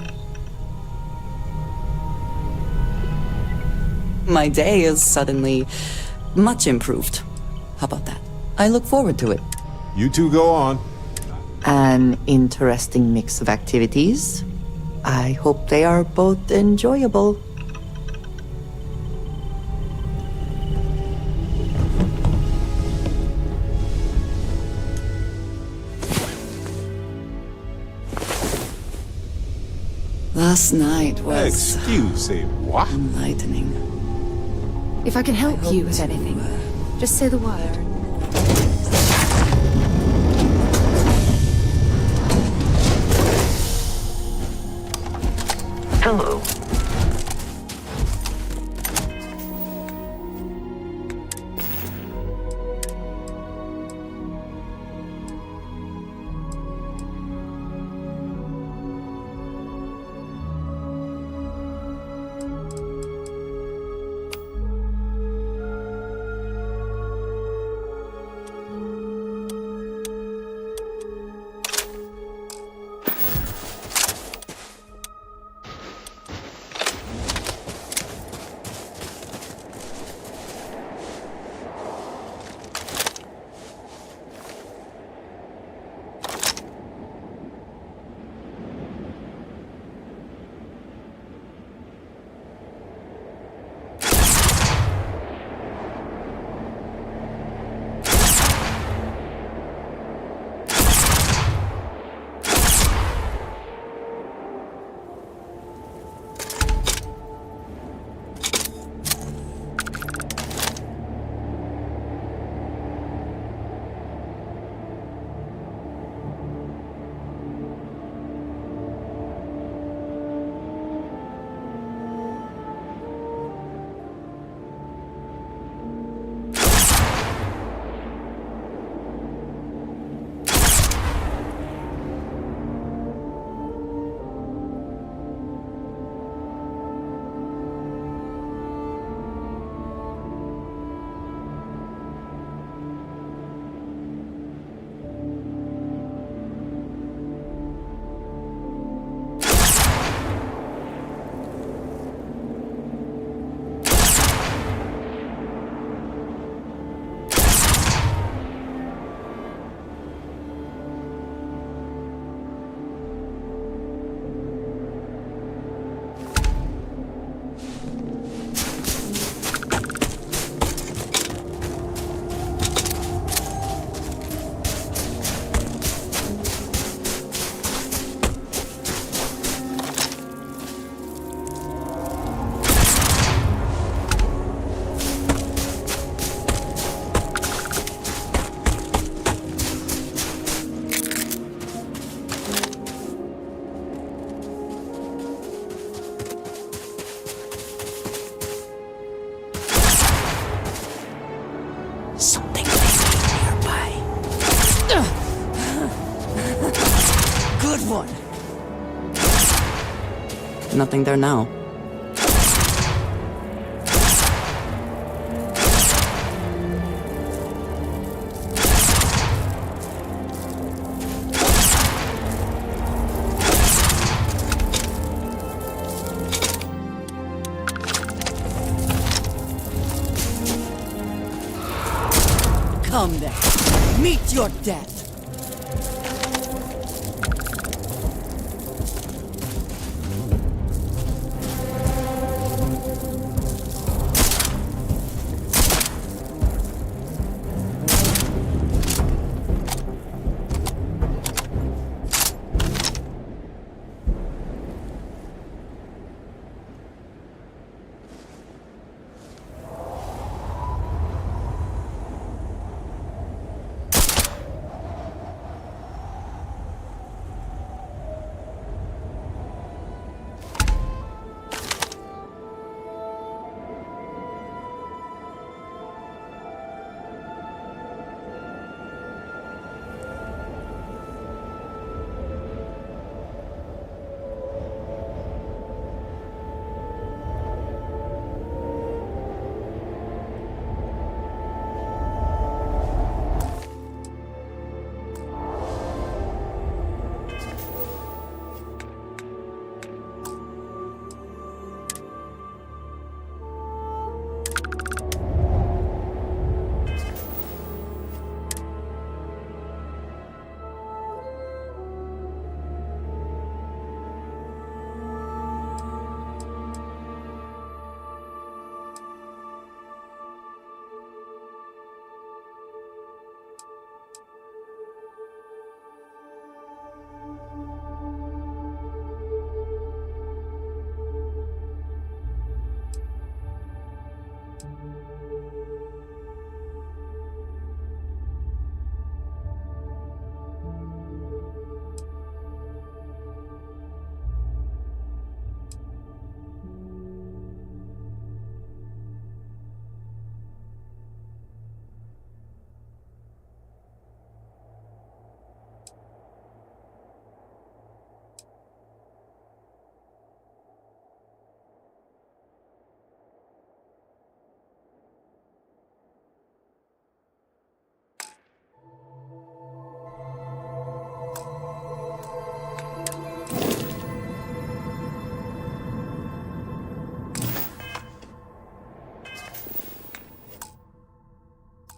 My day is suddenly much improved. How about that? I look forward to it. You two go on. An interesting mix of activities. I hope they are both enjoyable. Last night was... Excuse me, what? Enlightening. If I can help you with anything, just say the word. Hello. Good one. Nothing there now. Come then. Meet your death.